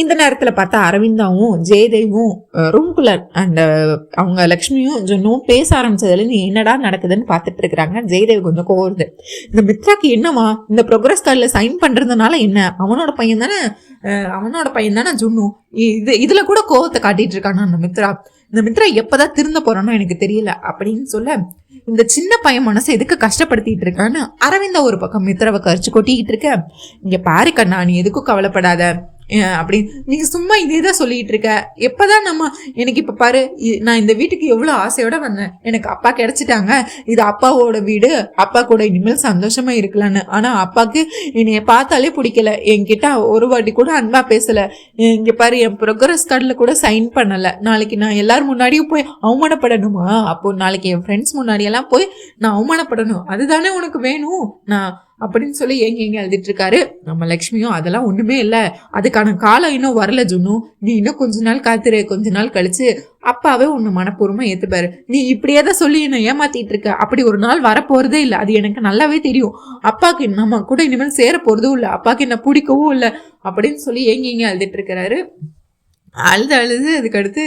இந்த நேரத்தில் பார்த்தா அரவிந்தாவும் ஜெயதேவும் ரூம்குள்ள அந்த அவங்க லக்ஷ்மியும் ஜுன்னும் பேச ஆரம்பிச்சதுலேருந்து என்னடா நடக்குதுன்னு பார்த்துட்டு இருக்கிறாங்க. ஜெயதேவ் கொஞ்சம் கோருது, இந்த மித்ராக்கு என்னவா, இந்த ப்ரோக்ரஸ் கார்டில் சைன் பண்ணுறதுனால என்ன, அவனோட பையன் தானே ஜுன்னு, இதுல கூட கோவத்தை காட்டிட்டு இருக்கானா அந்த மித்ரா. இந்த மித்ரா எப்பதான் திருந்த போறானோ எனக்கு தெரியல அப்படின்னு சொல்ல, இந்த சின்ன பையன் மனசை எதுக்கு கஷ்டப்படுத்திட்டு இருக்கான்னு அரவிந்தா ஒரு பக்கம் மித்ராவை கரிச்சு கொட்டிக்கிட்டு இருக்க. இங்க பாரு கண்ணா, நீ எதுக்கும் கவலைப்படாத அப்படின்னு நீங்க சும்மா இதே தான் சொல்லிட்டு இருக்க. எப்பதான் எனக்கு இப்ப பாரு, நான் இந்த வீட்டுக்கு எவ்வளவு ஆசையோட வந்தேன், எனக்கு அப்பா கிடைச்சிட்டாங்க, இது அப்பாவோட வீடு, அப்பா கூட இனிமேல் சந்தோஷமா இருக்கலான்னு. ஆனா அப்பாக்கு என்னைய பார்த்தாலே பிடிக்கல, என்கிட்ட ஒரு வாட்டி கூட அன்பா பேசல. இங்க பாரு என் ப்ரோக்ரஸ் கார்டில் கூட சைன் பண்ணல, நாளைக்கு நான் எல்லாரும் முன்னாடியும் போய் அவமானப்படணுமா? அப்போ நாளைக்கு என் ஃப்ரெண்ட்ஸ் முன்னாடியெல்லாம் போய் நான் அவமானப்படணும், அதுதானே உனக்கு வேணும் நான் அப்படின்னு சொல்லி எங்க எழுதிட்டு இருக்காரு. நம்ம லக்ஷ்மியும் அதெல்லாம் ஒண்ணுமே இல்லை, அதுக்கான காலம் இன்னும் வரல ஜுன்னு, நீ இன்னும் கொஞ்ச நாள் காத்துரு, கொஞ்ச நாள் கழிச்சு அப்பாவே உன்னை மனப்பூர்வமா ஏத்துப்பாரு, நீ இப்படியே தான் சொல்லி என்ன ஏமாத்திட்டு இருக்க, அப்படி ஒரு நாள் வரப்போறதே இல்லை, அது எனக்கு நல்லாவே தெரியும், அப்பாக்கு நம்ம கூட இனிமேல் சேர போறதும் இல்லை, அப்பாக்கு என்ன பிடிக்கவும் இல்லை அப்படின்னு சொல்லி எங்க எழுதிட்டு இருக்கிறாரு. அழுது அதுக்கடுத்து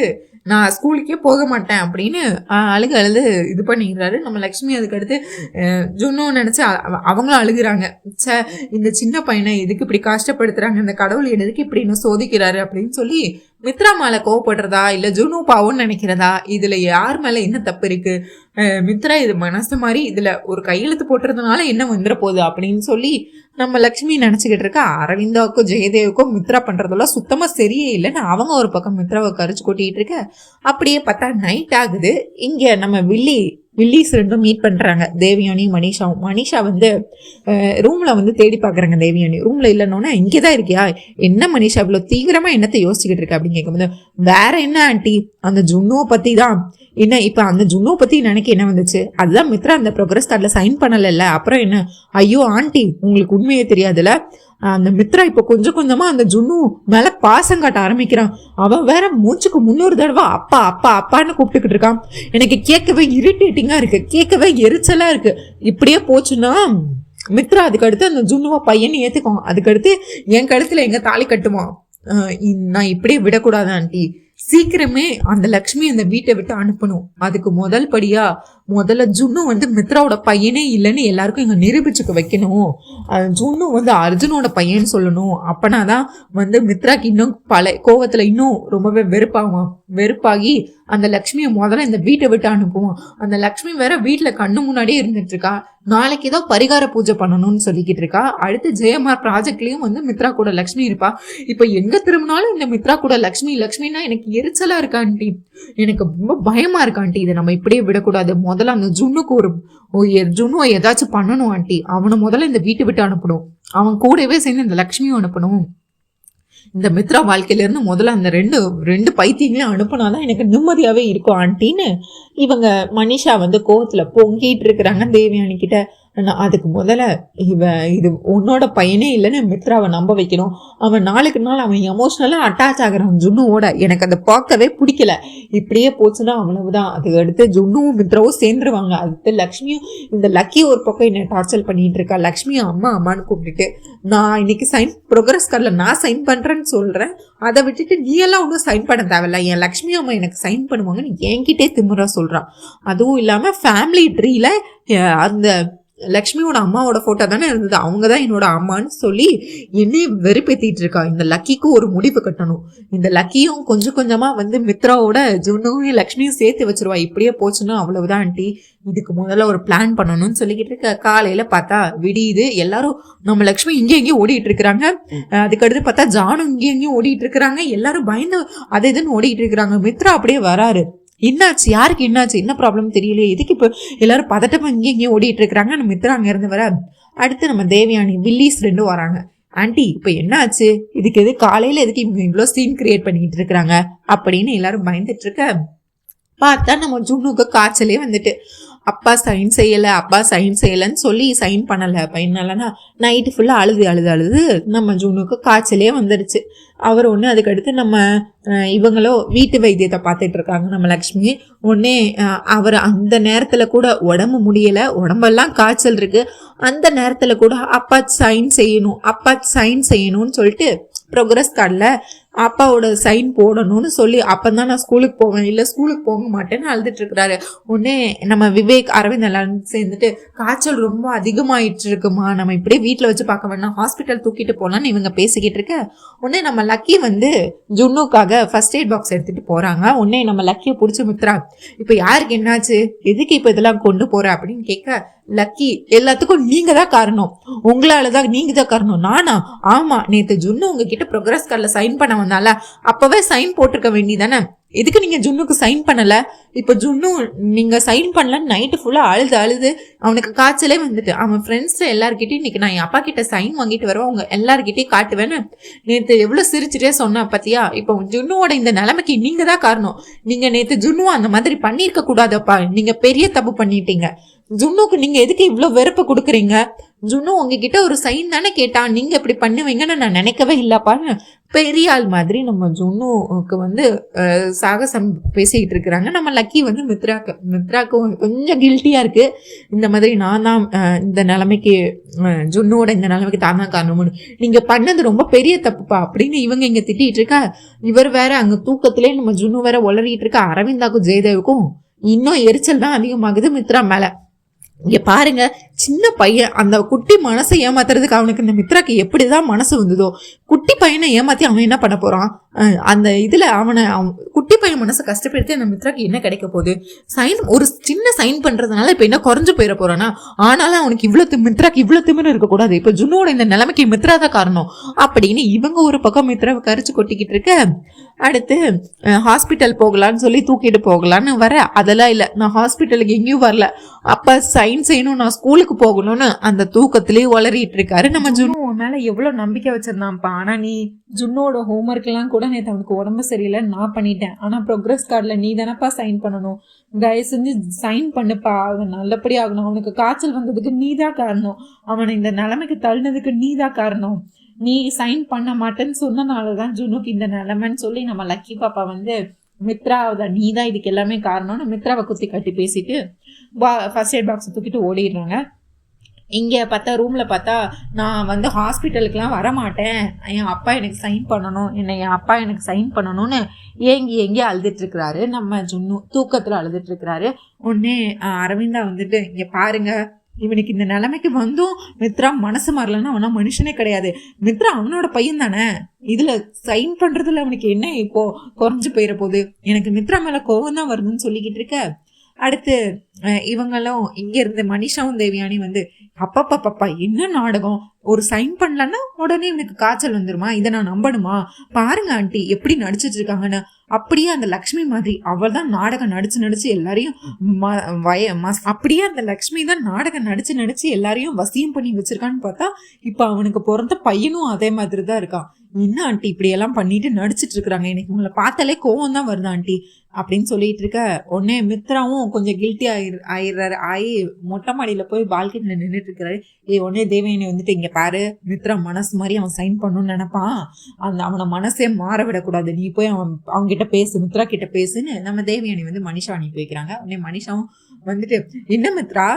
நான் ஸ்கூலுக்கே போக மாட்டேன் அப்படின்னு அழுது இது பண்ணிக்கிறாரு. நம்ம லக்ஷ்மி அதுக்கடுத்து ஜுன்னு நினச்சி அவங்களும் அழுகுறாங்க. இந்த சின்ன பையனை எதுக்கு இப்படி கஷ்டப்படுத்துறாங்க, இந்த கடவுள் எதுக்கு இப்படி இன்னும் சோதிக்கிறாரு அப்படின்னு சொல்லி மித்ரா மேலே கோவப்படுறதா இல்லை ஜுன்னு பாவம்னு நினைக்கிறதா, இதில் யார் மேலே என்ன தப்பு இருக்கு, மித்ரா இது மனசு மாதிரி இதில் ஒரு கையெழுத்து போட்டுறதுனால என்ன வந்துட போகுது அப்படின்னு சொல்லி நம்ம லக்ஷ்மி நினச்சிக்கிட்டு இருக்கா. அரவிந்தாவுக்கும் ஜெயதேவுக்கும் மித்ரா பண்ணுறதெல்லாம் சுத்தமாக சரியே இல்லைன்னு அவங்க ஒரு பக்கம் மித்ராவை கரிச்சு கொட்டிகிட்டு இருக்க. அப்படியே பார்த்தா நைட் ஆகுது. இங்கே நம்ம வில்லிஸ் ரெண்டும் மீட் பண்ணுறாங்க, தேவியானியும் மனிஷாவும். மனிஷா ரூமில் தேடி பார்க்குறாங்க, தேவியானி ரூமில் இல்லைன்னொன்னே இங்கே தான் இருக்கியா, என்ன மனிஷா இவ்வளோ தீவிரமாக என்னத்தை யோசிச்சுக்கிட்டு இருக்க அப்படின்னு கேட்கும்போது, வேற என்ன ஆண்டி, அந்த ஜுன்னுவை பற்றி தான். என்ன இப்போ அந்த ஜுன்னுவை பற்றி நினைக்க என்ன வந்துச்சு, அதுதான் மித்ரா அந்த ப்ரோக்ரஸ் கார்டில் சைன் பண்ணலைல்ல, அப்புறம் என்ன. ஐயோ ஆண்டி, உங்களுக்கு உண்மையே தெரியாதுல்ல, அந்த மித்ரா இப்போ கொஞ்சம் கொஞ்சமா அந்த ஜுன்னு மேல பாசம் காட்ட ஆரம்பிக்கிறான். அவன் வேற மூச்சுக்கு 300 தடவை அப்பா அப்பா அப்பான்னு கூப்பிட்டுக்கிட்டு இருக்கான். எனக்கு கேட்கவே இரிட்டேட்டிங்கா இருக்கு, கேட்கவே எரிச்சலா இருக்கு. இப்படியே போச்சுன்னா மித்ரா அதுக்கடுத்து அந்த ஜுன்னுவா பையன் ஏத்துக்குவான், அதுக்கடுத்து என் கழுத்துல எங்க தாலி கட்டுவான் நான் இப்படியே விடக்கூடாது ஆண்டி, சீக்கிரமே அந்த லக்ஷ்மி அந்த வீட்டை விட்டு அனுப்பணும். அதுக்கு முதல்ல ஜுன்னு வந்து மித்ராவோட பையனே இல்லைன்னு எல்லாருக்கும் இங்க நிரூபிச்சுக்க வைக்கணும். ஜுன்னு வந்து அர்ஜுனோட பையன்னு சொல்லணும். அப்பனாதான் வந்து மித்ராக்கு இன்னும் கோவத்துல இன்னும் ரொம்பவே வெறுப்பாகி அந்த லக்ஷ்மியை முதல்ல இந்த வீட்டை விட்டு அனுப்புவோம். அந்த லக்ஷ்மி வேற வீட்டுல கண்ணு முன்னாடியே இருந்துட்டு இருக்கா. நாளைக்கு ஏதோ பரிகார பூஜை பண்ணணும்னு சொல்லிக்கிட்டு இருக்கா. அடுத்து ஜெயமார் ப்ராஜெக்ட்லயும் வந்து மித்ரா கூட லக்ஷ்மி இருப்பா. இப்ப எங்க திரும்பினாலும் இந்த மித்ரா கூட லக்ஷ்மின்னா எனக்கு எரிச்சலா இருக்கா ஆண்டி, எனக்கு ரொம்ப பயமா இருக்கா ஆண்டி. இதை நம்ம இப்படியே விடக்கூடாது. முதல்ல அந்த ஜுன்னு ஏதாச்சும் பண்ணணும் ஆண்டி. அவனை முதல்ல இந்த வீட்டை விட்டு அனுப்பணும். அவன் கூடவே சேர்ந்து இந்த லக்ஷ்மியும் அனுப்பணும். இந்த மித்ரா வாழ்க்கையில இருந்து முதல்ல அந்த ரெண்டு பைத்தியங்களையும் அனுப்பினாதான் எனக்கு நிம்மதியாவே இருக்கும் ஆண்டின்னு இவங்க மனிஷா வந்து கோவத்துல பொங்கிட்டு இருக்கிறாங்க தேவயானி கிட்ட. அதுக்கு முதல்ல இது உன்னோட பையனே இல்லைன்னு மித்ராவை நம்ப வைக்கணும். அவன் நாளுக்கு நாள் அவன் எமோஷனலா அட்டாச் ஆகிறான் ஜுன்னுவோட. எனக்கு அதை பார்க்கவே பிடிக்கல. இப்படியே போச்சுன்னா அவ்வளவுதான். அதுக்கு அடுத்து ஜுன்னுவும் மித்ராவும் சேர்ந்துருவாங்க. அடுத்து லக்ஷ்மியும் இந்த லக்கி ஒரு பக்கம் என்ன டார்ச்சர் பண்ணிட்டு இருக்கா. லக்ஷ்மியும் அம்மான்னு கூப்பிட்டுட்டு நான் இன்னைக்கு ப்ரோக்ரஸ் கார்டில் நான் சைன் பண்றேன்னு சொல்றேன், அதை விட்டுட்டு நீ எல்லாம் ஒன்றும் சைன் பண்ண தேவையில்ல, என் லக்ஷ்மி அம்மா எனக்கு சைன் பண்ணுவாங்கன்னு என்கிட்டே திமுறா சொல்றான். அதுவும் இல்லாம ஃபேமிலி ட்ரீல அந்த லக்ஷ்மியோட அம்மாவோட போட்டோ தானே இருந்தது, அவங்கதான் என்னோட அம்மான்னு சொல்லி என்னையும் வெறுப்பேத்திட்டு இருக்கா. இந்த லக்கிக்கும் ஒரு முடிவு கட்டணும். இந்த லக்கியும் கொஞ்சம் கொஞ்சமா வந்து மித்ராவோட ஜுன்னுவும் லக்ஷ்மியும் சேர்த்து வச்சிருவா. இப்படியே போச்சுன்னா அவ்வளவுதான் ஆண்டி. இதுக்கு முதல்ல ஒரு பிளான் பண்ணணும்னு சொல்லிக்கிட்டு இருக்க. காலையில பார்த்தா விடியுது. எல்லாரும் நம்ம லக்ஷ்மி இங்கேயும் ஓடிட்டு இருக்கிறாங்க. அதுக்கடுத்து பார்த்தா ஜானும் இங்கேயும் ஓடிட்டு இருக்கிறாங்க. எல்லாரும் பயந்து அதை இதுன்னு ஓடிட்டு இருக்கிறாங்க. மித்ரா அப்படியே வராரு. என்னாச்சு, யாருக்கு என்னாச்சு, என்ன ப்ராப்ளம் தெரியலையே, எதுக்கு இப்போ எல்லாரும் பதட்டமா இங்கேயும் ஓடிட்டு இருக்கிறாங்க. நம்ம மித்ரா அங்க இருந்து வர. அடுத்து நம்ம தேவயானி வில்லிஸ் ரெண்டும் வராங்க. ஆண்டி இப்போ என்ன ஆச்சு, இதுக்கு எது காலையில எதுக்கு இவங்க இவ்வளோ சீன் கிரியேட் பண்ணிட்டு இருக்கிறாங்க அப்படின்னு எல்லாரும் பயந்துட்டு இருக்க. பார்த்தா நம்ம ஜுன்னுக்கு காய்ச்சலே வந்துட்டு அப்பா சைன் செய்யலைன்னு சொல்லி சைன் பண்ணலை பையனாலனா நைட்டு ஃபுல்லாக அழுது நம்ம ஜுன்னுக்கு காய்ச்சலே வந்துடுச்சு. அவர் ஒன்று அதுக்கடுத்து நம்ம இவங்களோ வீட்டு வைத்தியத்தை பார்த்துட்டு இருக்காங்க. நம்ம லக்ஷ்மி ஒன்னே அவர் அந்த நேரத்தில் கூட உடம்பு முடியலை, உடம்பெல்லாம் காய்ச்சல் இருக்கு, அந்த நேரத்தில் கூட அப்பா சைன் செய்யணும்னு சொல்லிட்டு ப்ரோக்ரஸ் கார்டில் அப்பாவோட சைன் போடணும்னு சொல்லி அப்பந்தான் நான் ஸ்கூலுக்கு போவேன், இல்லை ஸ்கூலுக்கு போக மாட்டேன்னு அழுதுட்டு இருக்கிறாரு. உடனே நம்ம விவேக் அரவிந்த் எல்லாரும் சேர்ந்துட்டு காய்ச்சல் ரொம்ப அதிகமாயிட்டு இருக்குமா, நம்ம இப்படியே வீட்டில் வச்சு பார்க்க வேணாம், ஹாஸ்பிட்டல் தூக்கிட்டு போகலான்னு இவங்க பேசிக்கிட்டு இருக்க. உடனே நம்ம லக்கி வந்து ஜுன்னுக்காக ஃபர்ஸ்ட் எய்ட் பாக்ஸ் எடுத்துட்டு போறாங்க. உடனே நம்ம லக்கியை பிடிச்சி மித்ரா இப்போ யாருக்கு என்னாச்சு, எதுக்கு இப்போ இதெல்லாம் கொண்டு போற அப்படின்னு கேட்க, லக்கி எல்லாத்துக்கும் நீங்க தான் காரணம், உங்களாலதான் நீங்க தான் காரணம். நானா? ஆமா, நேத்து ஜுன்னு உங்ககிட்ட ப்ரோக்ரஸ் கார்டில் சைன் பண்ண வந்தால அப்பவே சைன் போட்டிருக்க வேண்டியதானே, எதுக்கு நீங்க ஜுன்னுக்கு சைன் பண்ணல? இப்ப ஜுன்னு நீங்க சைன் பண்ணல, நைட்டு ஃபுல்லா அழுது அவனுக்கு காய்ச்சலே வந்துட்டு அவன் ஃப்ரெண்ட்ஸ் எல்லார்கிட்டையும் இன்னைக்கு நான் என் அப்பா கிட்ட சைன் வாங்கிட்டு வருவேன், உங்க எல்லார்கிட்டையும் காட்டுவேன்னு நேத்து எவ்வளவு சிரிச்சுட்டே சொன்ன பத்தியா. இப்போ ஜுன்னுவோட இந்த நிலைமைக்கு நீங்க தான் காரணம். நீங்க நேத்து ஜுன்னுவா அந்த மாதிரி பண்ணிருக்க கூடாதப்பா, நீங்க பெரிய தப்பு பண்ணிட்டீங்க. ஜுன்னுக்கு நீங்க எதுக்கு இவ்வளவு வெறுப்பை கொடுக்குறீங்க? ஜுன்னு உங்ககிட்ட ஒரு சைன் தானே கேட்டான், நீங்க இப்படி பண்ணுவீங்கன்னு நான் நினைக்கவே இல்லப்பான்னு பெரிய ஆள் மாதிரி நம்ம ஜுன்னுக்கு வந்து சாகசம் பேசிக்கிட்டு இருக்கிறாங்க. நம்ம லக்கி வந்து மித்ராக்கு கொஞ்சம் கில்ட்டியா இருக்கு. இந்த மாதிரி நான் தான் இந்த நிலைமைக்கு ஜுன்னோட இந்த நிலைமைக்கு தான் காரணம்னு, நீங்க பண்ணது ரொம்ப பெரிய தப்புப்பா அப்படின்னு இவங்க இங்க திட்டிட்டு இருக்கா. இவர் வேற அங்க தூக்கத்திலே நம்ம ஜுன்னு வேற உளறிட்டு இருக்கா. அரவிந்தாக்கும் ஜெயதேவுக்கும் இன்னும் எரிச்சல் தான் அதிகமாகுது மித்ரா மேல. இங்க பாருங்க, சின்ன பையன் அந்த குட்டி மனசை ஏமாத்துறதுக்கு அவனுக்கு இந்த மித்ராக்கு எப்படிதான் மனசு வந்ததோ, குட்டி பையனை ஏமாத்தி அவன் என்ன பண்ண போறான்? அந்த இதுல குட்டி பையன் மனசை கஷ்டப்படுத்தி அந்த மித்ராக்கு என்ன கிடைக்க போகுது? ஒரு சின்ன சைன் பண்றதுனால இப்ப என்ன குறைஞ்சு போயிட போறானா? ஆனாலும் அவனுக்கு மித்ராக்கு இவ்வளவு திமிரு இருக்கக்கூடாது. இப்ப ஜுன்னோட இந்த நிலைமைக்கு மித்ரா தான் காரணம் அப்படின்னு இவங்க ஒரு பக்கம் மித்ராவை கரிச்சு கொட்டிக்கிட்டு இருக்க. அடுத்து ஹாஸ்பிட்டல் போகலான்னு சொல்லி தூக்கிட்டு போகலான்னு வர, அதெல்லாம் இல்ல, நான் ஹாஸ்பிட்டலுக்கு எங்கேயும் வரல, அப்ப சைன் செய்யணும், நான் ஸ்கூலுக்கு போகணும்னு அந்த தூக்கத்திலேயே வளரிட்டு இருக்காரு. நம்ம ஜுன்னு மேல எவ்வளவு நம்பிக்கை வச்சிருந்தான்ப்பா. ஆனா நீ ஜுன்னோட ஹோம்ஒர்க் எல்லாம் கூட நேற்று அவனுக்கு உடம்பு சரியில்லை நான் பண்ணிட்டேன், ஆனா ப்ரோக்ரஸ் கார்டுல நீ தானப்பா சைன் பண்ணணும், தயவு செஞ்சு சைன் பண்ணுப்பா, அவன் நல்லபடி ஆகணும், அவனுக்கு காய்ச்சல் வந்ததுக்கு நீதான் காரணம், அவனை இந்த நிலைமைக்கு தள்ளினதுக்கு நீதான் காரணம், நீ சைன் பண்ண மாட்டேன்னு சொன்னனாலதான் ஜுன்னுக்கு இந்த நிலைமைன்னு சொல்லி நம்ம லக்கி பாப்பா வந்து மித்ராவை நீ தான் இதுக்கு எல்லாமே காரணம்னு மித்ராவை குத்தி கட்டி பேசிட்டு ஃபர்ஸ்ட் எய்ட் பாக்ஸ் தூக்கிட்டு ஓடிடுறாங்க. இங்கே பார்த்தா ரூமில் பார்த்தா நான் வந்து ஹாஸ்பிட்டலுக்கெலாம் வரமாட்டேன், என் அப்பா எனக்கு சைன் பண்ணணும், என் அப்பா எனக்கு சைன் பண்ணணும்னு ஏங்கி அழுதுட்டுருக்கிறாரு. நம்ம ஜுன்னு தூக்கத்தில் அழுதுட்டுருக்கிறாரு. உடனே அரவிந்தா வந்துட்டு, இங்கே பாருங்க, இவனுக்கு இந்த நிலைமைக்கு வந்தும் மித்ரா மனசு மாறலன்னா அவனா மனுஷனே கிடையாது. மித்ரா அவனோட பையன் தானே, இதுல சைன் பண்றதுல அவனுக்கு என்ன இப்போ குறைஞ்சு போயிட போகுது, எனக்கு மித்ரா மேல கோவம் தான் வருதுன்னு சொல்லிக்கிட்டு இருக்க. அடுத்து இவங்களும் இங்க இருந்து மனிஷாவும் தேவியானி வந்து, அப்பப்பா என்ன நாடகம், ஒரு சைன் பண்ணலன்னா உடனே இவனுக்கு காய்ச்சல் வந்துருமா, இதை நான் நம்பணுமா, பாருங்க ஆண்டி எப்படி நடிச்சிட்டு இருக்காங்கன்னு. அப்படியே அந்த லக்ஷ்மி மாதிரி அவள் தான் நாடகம் நடிச்சு எல்லாரையும் அப்படியே அந்த லக்ஷ்மி தான் நாடகம் நடிச்சு எல்லாரையும் வசியம் பண்ணி வச்சிருக்கான்னு பார்த்தா இப்ப அவனுக்கு பிறந்த பையனும் அதே மாதிரி தான் இருக்கான். என்ன ஆண்டி இப்படி எல்லாம் பண்ணிட்டு நடிச்சிட்டு இருக்கிறாங்க, எனக்கு உங்களை பார்த்தாலே கோவம் தான் வருது ஆண்டி அப்படின்னு சொல்லிட்டு இருக்க. உடனே மித்ராவும் கொஞ்சம் கில்ட்டி ஆகி மொட்டை மாடியில போய் பால்கனில நின்றுட்டு இருக்கிறாரு. உடனே தேவயானி வந்துட்டு, இங்க பாரு, மித்ரா மனசு மாதிரி அவன் சைன் பண்ணணும்னு நினைப்பான், அவனை மனசே மாற விடக்கூடாது, நீ போய் அவங்க கிட்ட பேசு, மித்ரா கிட்ட பேசுன்னு நம்ம தேவயானி வந்து மனிஷா அனுப்பி வைக்கிறாங்க. உடனே மனிஷாவும் வந்துட்டு, என்ன மித்ரா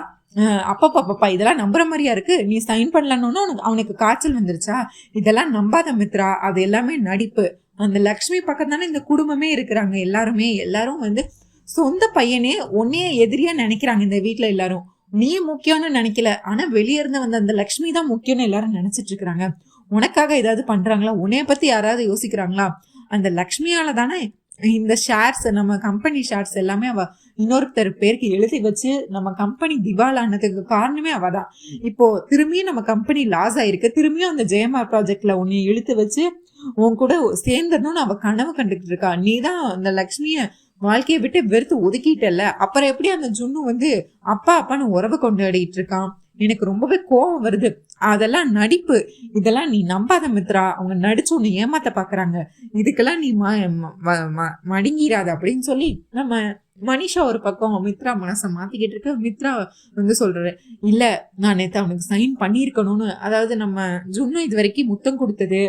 அப்பப்பா இதெல்லாம் நம்புற மாதிரியா இருக்கு, நீ சைன் பண்ணலன்னு அவனுக்கு காய்ச்சல் வந்துருச்சா, இதெல்லாம் நம்பாத மித்ரா, அது எல்லாமே நடிப்பு. அந்த லக்ஷ்மி பக்கம் தானே இந்த குடும்பமே இருக்கிறாங்க, எல்லாரும் வந்து சொந்த பையனே உன்னையே எதிரியா நினைக்கிறாங்க இந்த வீட்டுல எல்லாரும். நீ முக்கியம்னு நினைக்கல, ஆனா வெளியே இருந்து வந்த அந்த லக்ஷ்மி தான் முக்கியம்னு எல்லாரும் நினைச்சிட்டு இருக்கிறாங்க. உனக்காக ஏதாவது பண்றாங்களா, உன்னைய பத்தி யாராவது யோசிக்கிறாங்களா? அந்த லக்ஷ்மியால தானே இந்த ஷேர்ஸ், நம்ம கம்பெனி ஷேர்ஸ் எல்லாமே அவ இன்னொருத்தர் பேருக்கு எழுதி வச்சு நம்ம கம்பெனி திவாலானதுக்கு காரணமே அவ தான். இப்போ திரும்பியும் நம்ம கம்பெனி லாஸ் ஆயிருக்கு, திரும்பியும் அந்த ஜெயமா ப்ராஜெக்ட்ல உன்னை இழுத்து வச்சு உன் கூட சேர்ந்தணும்னு அவ கனவு கண்டுகிட்டு இருக்கா. நீ தான் அந்த லக்ஷ்மிய வாழ்க்கையை விட்டு வெறுத்து ஒதுக்கிட்டல, அப்புறம் எப்படி அந்த ஜுன்னு வந்து அப்பான்னு உறவு கொண்டாடிட்டு இருக்கான். எனக்கு ரொம்பவே கோபம் வருது, அதெல்லாம் நடிப்பு, இதெல்லாம் நீ நம்பாத மித்ரா, அவங்க நடிச்சு ஒண்ணு ஏமாத்த பாக்குறாங்க, இதுக்கெல்லாம் நீ மடங்கிறாத அப்படின்னு சொல்லி நம்ம மனிஷா ஒரு பக்கம் மித்ரா மனசை மாத்திக்கிட்டு இருக்க. மித்ரா வந்து சொல்றாரு, இல்ல நான் நேத்து அவனுக்கு சைன் பண்ணிருக்கணும்னு, அதாவது நம்ம ஜுன்னு இது வரைக்கும் முத்தம் கொடுத்தது,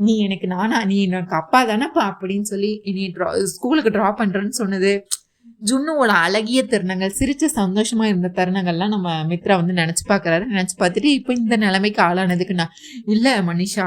நீ எனக்கு அப்பா தானப்பா அப்படின்னு சொல்லி நீ ஸ்கூலுக்கு டிரா பண்றேன்னு சொன்னது, ஜுன்னுவோட அழகிய தருணங்கள், சிரிச்ச சந்தோஷமா இருந்த தருணங்கள்லாம் நம்ம மித்ரா வந்து நினைச்சு பார்த்துட்டு இப்போ இந்த நிலைமைக்கு ஆளானதுக்கு நான் இல்ல மனிஷா,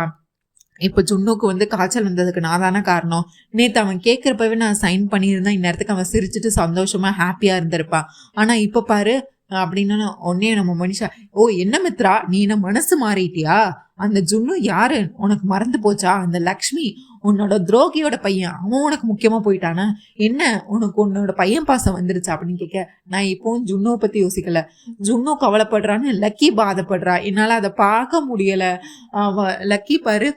இப்போ ஜுன்னுக்கு வந்து காய்ச்சல் வந்ததுக்கு நான் தானே காரணம், நேற்று அவன் கேட்குறப்பவே நான் சைன் பண்ணியிருந்தேன், இந்நேரத்துக்கு அவன் சிரிச்சுட்டு சந்தோஷமா ஹாப்பியா இருந்திருப்பான். ஆனா இப்போ பாரு அப்படின்னா உடனே நம்ம மனிஷா, ஓ என்ன மித்ரா நீ என்ன மனசு மாறிட்டியா, அந்த ஜுன்னு யாரு உனக்கு மறந்து போச்சா, அந்த லக்ஷ்மி உன்னோட துரோகியோட பையன், அவன் உனக்கு முக்கியமா போயிட்டானா என்ன, உனக்கு உன்னோட பையன் பாசம் வந்துருச்சா அப்படின்னு கேட்க. நான் இப்போவும் ஜுன்னுவை பத்தி யோசிக்கல, ஜுன்னு கவலைப்படுறான்னு லக்கி பாதப்படுறா, என்னால அதை பார்க்க முடியல. லக்கி பாரு,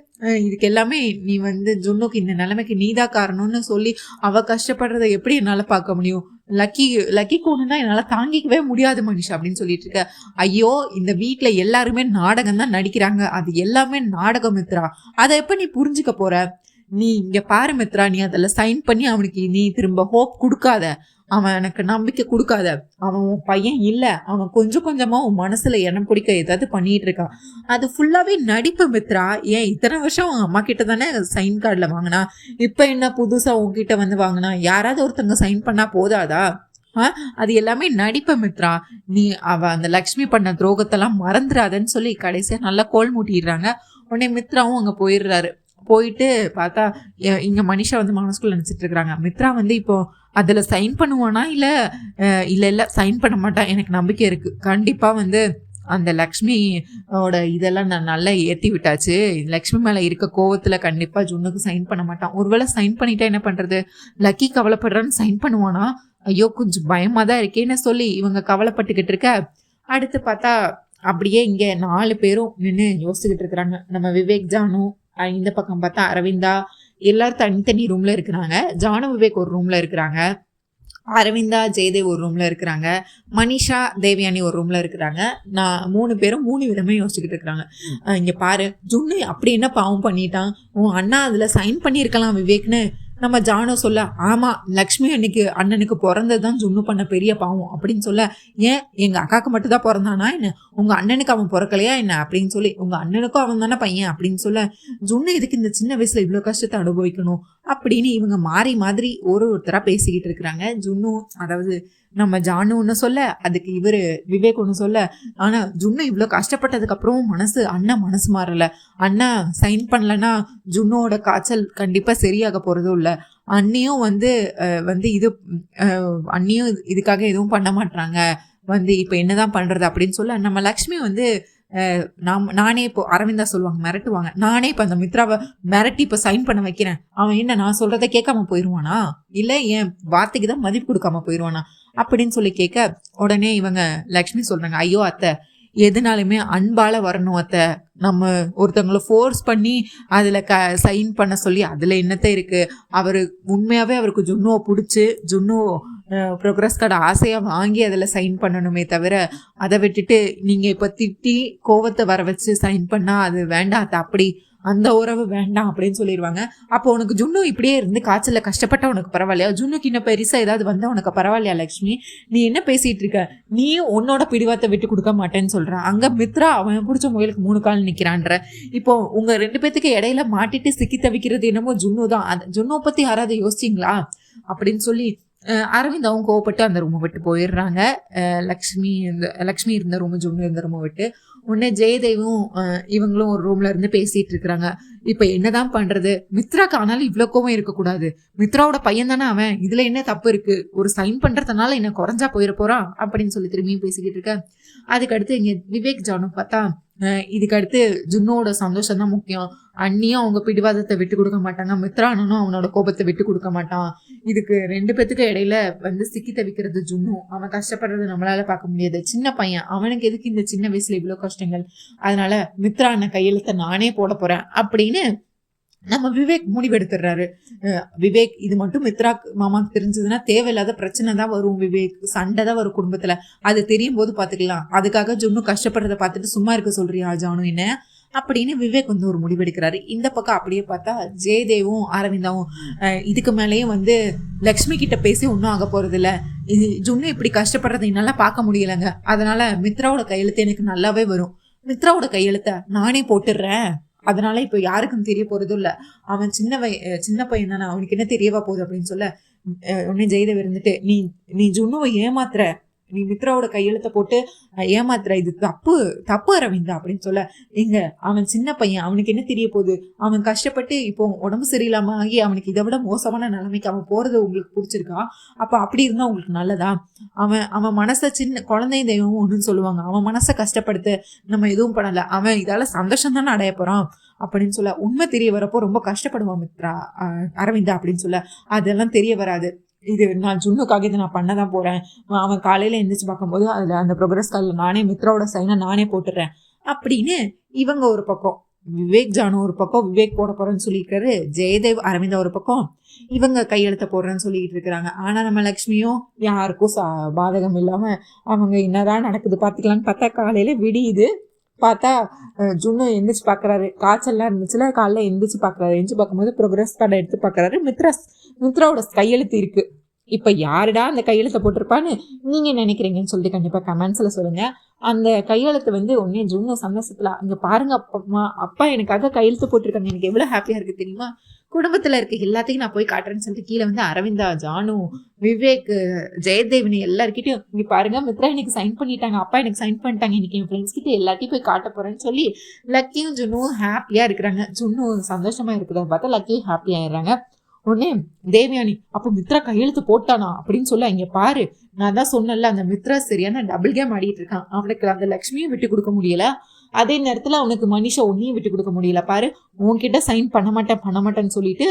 இதுக்கு எல்லாமே நீ வந்து ஜுன்னுக்கு இந்த நிலைமைக்கு நீதான் காரணம்னு சொல்லி அவ கஷ்டப்படுறத எப்படி என்னால பார்க்க முடியும், லக்கி கூணுன்னா என்னால தாங்கிக்கவே முடியாது மனிஷா அப்படின்னு சொல்லிட்டு இருக்க. ஐயோ இந்த வீட்டுல எல்லாருமே நாடகம் தான் நடிக்கிறாங்க, அது எல்லாமே நாடகம் மித்ரா, அதை எப்ப நீ புரிஞ்சுக்க போற, நீ இங்க பாரு மித்ரா, நீ அதில் சைன் பண்ணி அவனுக்கு நீ திரும்ப ஹோப் கொடுக்காத, அவன் எனக்கு நம்பிக்கை கொடுக்காத, அவன் உன் பையன் இல்லை, அவன் கொஞ்சம் கொஞ்சமா உன் மனசுல இடம் பிடிக்க ஏதாவது பண்ணிட்டு இருக்கான், அது ஃபுல்லாவே நடிப்பு மித்ரா. ஏன் இத்தனை வருஷம் அவன் அம்மா கிட்ட தானே சைன் கார்டில் வாங்கினா, இப்போ என்ன புதுசா உன்கிட்ட வந்து வாங்கினா, யாராவது ஒருத்தங்க சைன் பண்ணா போதாதா, அது எல்லாமே நடிப்பு மித்ரா, நீ அந்த லக்ஷ்மி பண்ண துரோகத்தெல்லாம் மறந்துடாதன்னு சொல்லி கடைசியா நல்லா கோல் மூட்டிடுறாங்க. உடனே மித்ராவும் அங்க போயிட்டு பார்த்தா இங்க மனிஷா வந்து மனசுக்குள்ள நினைச்சிட்டு இருக்கிறாங்க, மித்ரா வந்து இப்போ அதுல சைன் பண்ணுவானா இல்ல சைன் பண்ண மாட்டான், எனக்கு நம்பிக்கை இருக்கு, கண்டிப்பா வந்து அந்த லக்ஷ்மியோட இதெல்லாம் நான் நல்லா ஏற்றி விட்டாச்சு, லக்ஷ்மி மேலே இருக்க கோவத்தில் கண்டிப்பாக ஜுன்னுக்கு சைன் பண்ண மாட்டான், ஒருவேளை சைன் பண்ணிட்டா என்ன பண்ணுறது, லக்கி கவலைப்படுறான்னு சைன் பண்ணுவானா, ஐயோ கொஞ்சம் பயமாக தான் இருக்கேன்னு சொல்லி இவங்க கவலைப்பட்டுக்கிட்டு இருக்க. அடுத்து பார்த்தா அப்படியே இங்கே 4 பேரும் நின்று யோசிச்சுக்கிட்டு இருக்கிறாங்க. நம்ம விவேக், ஜானு, இந்த பக்கம் பார்த்தா அரவிந்தா, எல்லாரும் தனித்தனி ரூம்ல இருக்கிறாங்க. ஜானு விவேக் ஒரு ரூம்ல இருக்கிறாங்க, அரவிந்தா ஜெயதேவ் ஒரு ரூம்ல இருக்கிறாங்க, மனிஷா தேவயானி ஒரு ரூம்ல இருக்கிறாங்க. நான் 3 பேரும் 3 விதமே யோசிச்சுக்கிட்டு இருக்கிறாங்க. இங்க பாரு, ஜுன்னு அப்படி என்ன பாவம் பண்ணிட்டான், உன் அண்ணா அதுல சைன் பண்ணியிருக்கலாம் விவேக்னு நம்ம ஜானு சொல்ல, ஆமா லக்ஷ்மி அண்ணனுக்கு பிறந்ததுதான் ஜுன்னு பண்ண பெரிய பாவம் அப்படின்னு சொல்ல, ஏன் எங்க அக்காக்கு மட்டும் தான் பிறந்தானா என்ன, உங்க அண்ணனுக்கு அவன் பிறக்கலையா என்ன அப்படின்னு சொல்லி, உங்க அண்ணனுக்கும் அவன் தானே பையன் அப்படின்னு சொல்ல, ஜுன்னு இதுக்கு இந்த சின்ன வயசுல இவ்வளவு கஷ்டத்தை அனுபவிக்கணும், அப்படின்னு இவங்க மாறி மாதிரி ஒருத்தரா பேசிக்கிட்டு இருக்கிறாங்க. ஜுன்னு அதாவது நம்ம ஜானு ஒன்று சொல்ல, அதுக்கு இவரு விவேக் ஒன்று சொல்ல. ஆனா ஜுன்னு இவ்வளோ கஷ்டப்பட்டதுக்கு அப்புறம் அண்ணன் மனசு மாறல. அண்ணா சைன் பண்ணலன்னா ஜுன்னோட காய்ச்சல் கண்டிப்பா சரியாக போறதும் இல்லை. அண்ணியும் வந்து இது அண்ணியும் இதுக்காக எதுவும் பண்ண மாட்டாங்க. இப்ப என்னதான் பண்றது அப்படின்னு சொல்ல, நம்ம லக்ஷ்மி நானே இப்போ அரவிந்தா சொல்லுவாங்க, மிரட்டுவாங்க. நானே இப்ப அந்த மித்ராவை மிரட்டி இப்ப சைன் பண்ண வைக்கிறேன். அவன் என்ன நான் சொல்றத கேட்காம போயிருவானா, இல்ல என் வார்த்தைக்கு தான் மதிப்பு கொடுக்காம போயிருவானா அப்படின்னு சொல்லி கேட்க, உடனே இவங்க லக்ஷ்மி சொல்றாங்க, ஐயோ அத்தை, எதுனாலுமே அன்பால வரணும் அத்தை. நம்ம ஒருத்தவங்களை ஃபோர்ஸ் பண்ணி அதுல சைன் பண்ண சொல்லி அதுல என்னத்த இருக்கு? உண்மையாவே அவருக்கு ஜுன்னுவை பிடிச்சி ஜுன்னு ப்ரோக்ரஸ் கார்டு ஆசையா வாங்கி அதுல சைன் பண்ணணுமே தவிர, அதை விட்டுட்டு நீங்க இப்ப திட்டி கோவத்தை வர வச்சு சைன் பண்ணா அது வேண்டாம் அத்தை, அப்படி அந்த உறவு வேண்டாம் அப்படின்னு சொல்லிடுவாங்க. அப்போ உனக்கு ஜுன்னு இப்படியே இருந்து காய்ச்சல கஷ்டப்பட்டா உனக்கு பரவாயில்லையா? ஜுன்னுக்கு இன்னும் பெருசா ஏதாவது வந்தா உனக்கு பரவாயில்லையா லக்ஷ்மி? நீ என்ன பேசிட்டு இருக்க? நீயும் உன்னோட பிடிவாத்தை விட்டு கொடுக்க மாட்டேன்னு சொல்ற. அங்க மித்ரா அவன் பிடிச்ச முயலுக்கு 3 கால் நிக்கிறான்ற. இப்போ உங்க 2 பேத்துக்கு இடையில மாட்டிட்டு சிக்கி தவிக்கிறது என்னமோ ஜுன்னு தான். அந்த ஜுன்னுவை பத்தி யாராவது யோசிச்சிங்களா அப்படின்னு சொல்லி அரவிந்தாவும் கோவப்பட்டு அந்த ரூமை விட்டு போயிடுறாங்க. லக்ஷ்மி இருந்த ரூம், ஜுன்னு இருந்த ரூமை விட்டு. உடனே ஜெயதேவும் இவங்களும் ஒரு ரூம்ல இருந்து பேசிட்டு இருக்கிறாங்க. இப்ப என்னதான் பண்றது? மித்ராக்கு ஆனாலும் இவ்வளவு கோவம் இருக்கக்கூடாது. மித்ராவோட பையன் தானே அவன், இதுல என்ன தப்பு இருக்கு? ஒரு சைன் பண்றதுனால என்ன குறைஞ்சா போயிட போறான் அப்படின்னு சொல்லி திரும்பியும் பேசிக்கிட்டு இருக்க. அதுக்கடுத்து இங்க விவேக் ஜானு பார்த்தா, இதுக்கு அடுத்து ஜுன்னோட சந்தோஷம் தான் முக்கியம். அண்ணியும் அவங்க பிடிவாதத்தை விட்டு கொடுக்க மாட்டாங்க, மித்ரானும் அவனோட கோபத்தை விட்டு கொடுக்க மாட்டான். இதுக்கு 2 பேத்துக்கு இடையில சிக்கி தவிக்கிறது ஜுன்னு. அவன் கஷ்டப்படுறது நம்மளால பார்க்க முடியாது. சின்ன பையன், அவனுக்கு எதுக்கு இந்த சின்ன வயசுல இவ்வளவு கஷ்டங்கள்? அதனால மித்ரா அண்ணன் கையெழுத்த நானே போட போறேன் அப்படின்னு நம்ம விவேக் முடிவெடுத்துடுறாரு. விவேக் இது மட்டும் மித்ரா மாமாக்கு தெரிஞ்சதுன்னா தேவையில்லாத பிரச்சனை தான் வரும், விவேக் சண்டை தான் வரும் குடும்பத்துல. அது தெரியும் போது பாத்துக்கலாம். அதுக்காக ஜுன்னு கஷ்டப்படுறத பார்த்துட்டு சும்மா இருக்க சொல்றியா ஜானு என்ன அப்படின்னு விவேக் ஒரு முடிவெடுக்கிறாரு. இந்த பக்கம் அப்படியே பார்த்தா ஜெயதேவும் அரவிந்தாவும் இதுக்கு மேலேயும் லக்ஷ்மி கிட்ட பேசி ஒன்றும் ஆக போறது இல்ல. இது ஜுன்னு இப்படி கஷ்டப்படுறதை என்னால பார்க்க முடியலங்க. அதனால மித்ராவோட கையெழுத்து எனக்கு நல்லாவே வரும். மித்ராவோட கையெழுத்த நானே போட்டுடுறேன். அதனால இப்ப யாருக்கும் தெரிய போறதும் இல்ல. அவன் சின்ன பையன் தானே, அவனுக்கு என்ன தெரியவா போகுது அப்படின்னு சொல்ல, உடனே ஜெயதேவ் இருந்துட்டு, நீ ஜுன்னுவை ஏமாத்துற, நீ மித்ராவோட கையெழுத்த போட்டு ஏமாத்துற, இது தப்பு அரவிந்தா அப்படின்னு சொல்ல, அவன் சின்ன பையன், அவனுக்கு என்ன தெரிய போகுது? அவன் கஷ்டப்பட்டு இப்போ உடம்பு சரியில்லாம ஆகி அவனுக்கு இதை விட மோசமான நிலைமைக்கு அவன் போறது உங்களுக்கு பிடிச்சிருக்கா? அப்ப அப்படி இருந்தா உங்களுக்கு நல்லதா? அவன் மனசை சின்ன குழந்தை தெய்வம் ஒண்ணுன்னு சொல்லுவாங்க, அவன் மனசை கஷ்டப்படுத்து நம்ம எதுவும் பண்ணல, அவன் இதால சந்தோஷம் தானே அடைய போறான் அப்படின்னு சொல்ல, உண்மை தெரிய வரப்போ ரொம்ப கஷ்டப்படுவான் மித்ரா அரவிந்தா அப்படின்னு சொல்ல, அதெல்லாம் தெரிய வராது. இது நான் ஜுன்னுக்காக இதை நான் பண்ணதான் போறேன். அவன் காலையில எந்திரிச்சு பார்க்கும்போது அதுல அந்த ப்ரோக்ரஸ் கார்டுல நானே மித்ராவோட சைனை நானே போட்டுறேன் அப்படின்னு இவங்க ஒரு பக்கம், விவேக் ஜானு ஒரு பக்கம் விவேக் போட போறேன்னு சொல்லியிருக்காரு. ஜெயதேவ் அரவிந்தா ஒரு பக்கம் இவங்க கையெழுத்த போடுறேன்னு சொல்லிட்டு இருக்கிறாங்க. ஆனா நம்ம லக்ஷ்மியும் யாருக்கும் பாதகம் இல்லாம அவங்க என்னதான் நடக்குது பாத்துக்கலான்னு பார்த்தா காலையில விடியுது. பார்த்தா ஜுன்னு எந்திரிச்சு பாக்குறாரு. காய்ச்சல்லாம் இருந்துச்சுல, காலைல எந்திரிச்சு பாக்குறாரு. எந்திரிச்சு பார்க்கும்போது ப்ரோக்ரஸ் கார்டை எடுத்து பாக்குறாரு. மித்ராவோட கையெழுத்து இருக்கு. இப்ப யாருடா அந்த கையெழுத்தை போட்டிருப்பான்னு நீங்க நினைக்கிறீங்கன்னு சொல்லிட்டு கண்டிப்பா கமெண்ட்ஸ்ல சொல்லுங்க. அந்த கையெழுத்து உடனே ஜுன்னு சந்தோஷத்துல, அங்க பாருங்க அப்பா எனக்காக கையெழுத்து போட்டிருக்காங்க, எனக்கு எவ்வளவு ஹாப்பியா இருக்கு தெரியுமா? குடும்பத்துல இருக்க எல்லாத்தையும் நான் போய் காட்டுறேன்னு சொல்லிட்டு கீழே அரவிந்தா, ஜானு, விவேக், ஜெயதேவினி எல்லார்கிட்டையும் இங்க பாருங்க மித்ரா எனக்கு சைன் பண்ணிட்டாங்க, அப்பா எனக்கு சைன் பண்ணிட்டாங்க, இன்னைக்கு என் ஃப்ரெண்ட்ஸ் கிட்ட எல்லாத்தையும் போய் காட்ட போறேன்னு சொல்லி லக்கியும் ஜுன்னுவும் ஹாப்பியா இருக்கிறாங்க. ஜுன்னு சந்தோஷமா இருக்கிறத பார்த்தா லக்கியும் ஹாப்பி ஆயிடுறாங்க. உடனே தேவயானி, அப்ப மித்ரா கையெழுத்து போட்டானா அப்படின்னு சொல்ல, இங்க பாரு நான் தான் சொன்னல அந்த மித்ரா சரியான டபுள் கேம் ஆடிட்டு இருக்கான். அவனுக்கு அந்த லக்ஷ்மியும் விட்டு கொடுக்க முடியல, அதே நேரத்துல அவனுக்கு மனிஷா ஒன்னையும் விட்டு கொடுக்க முடியல. பாரு உன்கிட்ட சைன் பண்ண மாட்டேன்னு சொல்லிட்டு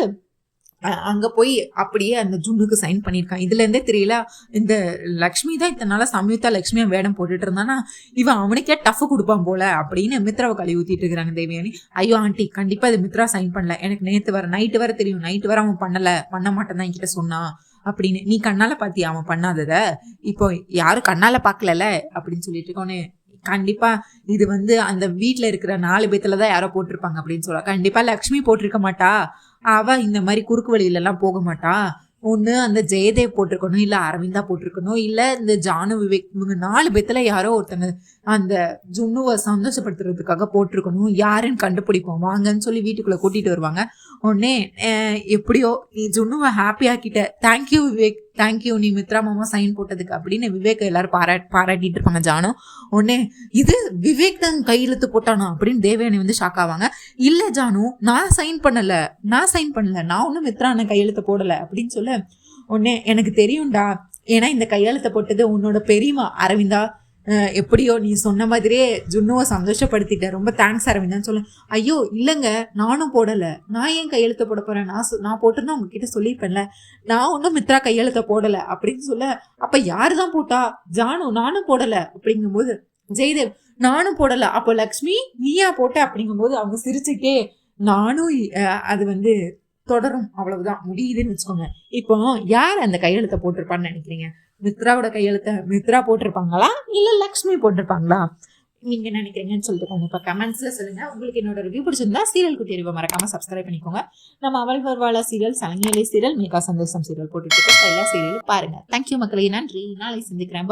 அங்க போய் அப்படியே அந்த ஜுன்னுக்கு சைன் பண்ணியிருக்கான். இதுல இருந்தே தெரியல இந்த லக்ஷ்மி தான் இத்தனால சம்யுக்தா லக்ஷ்மியா வேடம் போட்டுட்டு இருந்தானா, இவன் அவனுக்கே டஃப் கொடுப்பான் போல அப்படின்னு மித்ராவை கழுவி ஊத்திட்டு இருக்கிறாங்க தேவயானி. ஐயோ ஆண்டி, கண்டிப்பா இது மித்ரா சைன் பண்ணல, எனக்கு நைட்டு வர தெரியும், நைட்டு வர அவன் பண்ண மாட்டேன் தான் என்கிட்ட சொன்னான் அப்படின்னு. நீ கண்ணால பாத்தியா அவன் பண்ணாதத? இப்போ யாரும் கண்ணால பாக்கல அப்படின்னு சொல்லிட்டு இருக்கோன்னு, கண்டிப்பா இது அந்த வீட்டுல இருக்கிற 4 பேத்துலதான் யாரோ போட்டிருப்பாங்க அப்படின்னு சொல்ல. கண்டிப்பா லக்ஷ்மி போட்டிருக்க மாட்டா, அவ இந்த மாதிரி குறுக்கு வழியில எல்லாம் போக மாட்டா. ஒண்ணு அந்த ஜெயதேவ் போட்டிருக்கணும், இல்ல அரவிந்தா போட்டிருக்கணும், இல்ல இந்த ஜானு விவேக், இவங்க 4 பேத்துல யாரோ ஒருத்தங்க அந்த ஜுன்னுவை சந்தோஷப்படுத்துறதுக்காக போட்டிருக்கணும். யாருன்னு கண்டுபிடிப்போம் வாங்கன்னு சொல்லி வீட்டுக்குள்ள கூட்டிட்டு வருவாங்க. உடனே எப்படியோ நீ ஜுன்னுவை ஹாப்பி ஆக்கிட்ட, தேங்க்யூ விவேக், தேங்க்யூ நீ மித்ரா மாமா சைன் போட்டதுக்கு அப்படின்னு விவேக் எல்லாரும் பாராட்டிட்டு இருப்பாங்க ஜானு. உடனே இது விவேக் தான் கையெழுத்து போட்டானா அப்படின்னு தேவயானி வந்து ஷாக் ஆவாங்க. இல்ல ஜானு, நான் சைன் பண்ணல, நான் ஒன்றும் மித்ரா அண்ணன் கையெழுத்து போடல அப்படின்னு சொல்ல, உடனே எனக்கு தெரியும்டா, ஏன்னா இந்த கையெழுத்தை போட்டது உன்னோட பெரியமா அரவிந்தா, எப்படியோ நீ சொன்ன மாதிரியே ஜுன்னுவை சந்தோஷப்படுத்திட்ட, ரொம்ப தேங்க்ஸ் அரவிந்தான்னு சொல்ல. ஐயோ இல்லைங்க, நானும் போடலை, நான் ஏன் கையெழுத்த போட போகிறேன், நான் போட்டிருந்தா உங்ககிட்ட சொல்லியிருப்பேன்ல, நான் ஒன்றும் மித்ரா கையெழுத்த போடலை அப்படின்னு சொல்ல, அப்போ யாரு தான் போட்டா, ஜானு, நானும் போடலை அப்படிங்கும்போது ஜெயதேவ், நானும் போடலை, அப்போ லக்ஷ்மி நீயா போட்ட அப்படிங்கும்போது அவங்க சிரிச்சுட்டே, நானும் அது வந்து தொடரும், அவ்வளவுதான் முடியுதுன்னு வச்சுக்கோங்க. இப்போ யார் அந்த கையெழுத்த போட்டிருப்பான்னு நினைக்கிறீங்க? மித்ராவோட கையெழுத்த மித்ரா போட்டிருப்பாங்களா இல்ல லக்ஷ்மி போட்டிருப்பாங்களா? நீங்க நினைக்கிறீங்கன்னு சொல்லிட்டு இப்ப கமெண்ட்ஸ்ல சொல்லுங்க. உங்களுக்கு என்னோட ரிவ்யூ பிடிச்சிருந்தா சீரியல் குட்டி அறிவை மறக்காம சப்ஸ்கிரைப் பண்ணிக்கோங்க. நம்ம அவள் வருவாளா சீரியல், சலங்கேலி சீரியல், மேகா சந்தோஷம் சீரியல் போட்டுட்டு இருக்கோம். எல்லா சீரியலும் பாருங்க. தேங்க்யூ மக்களே, நன்றி, நாளை சந்திக்கிறேன்.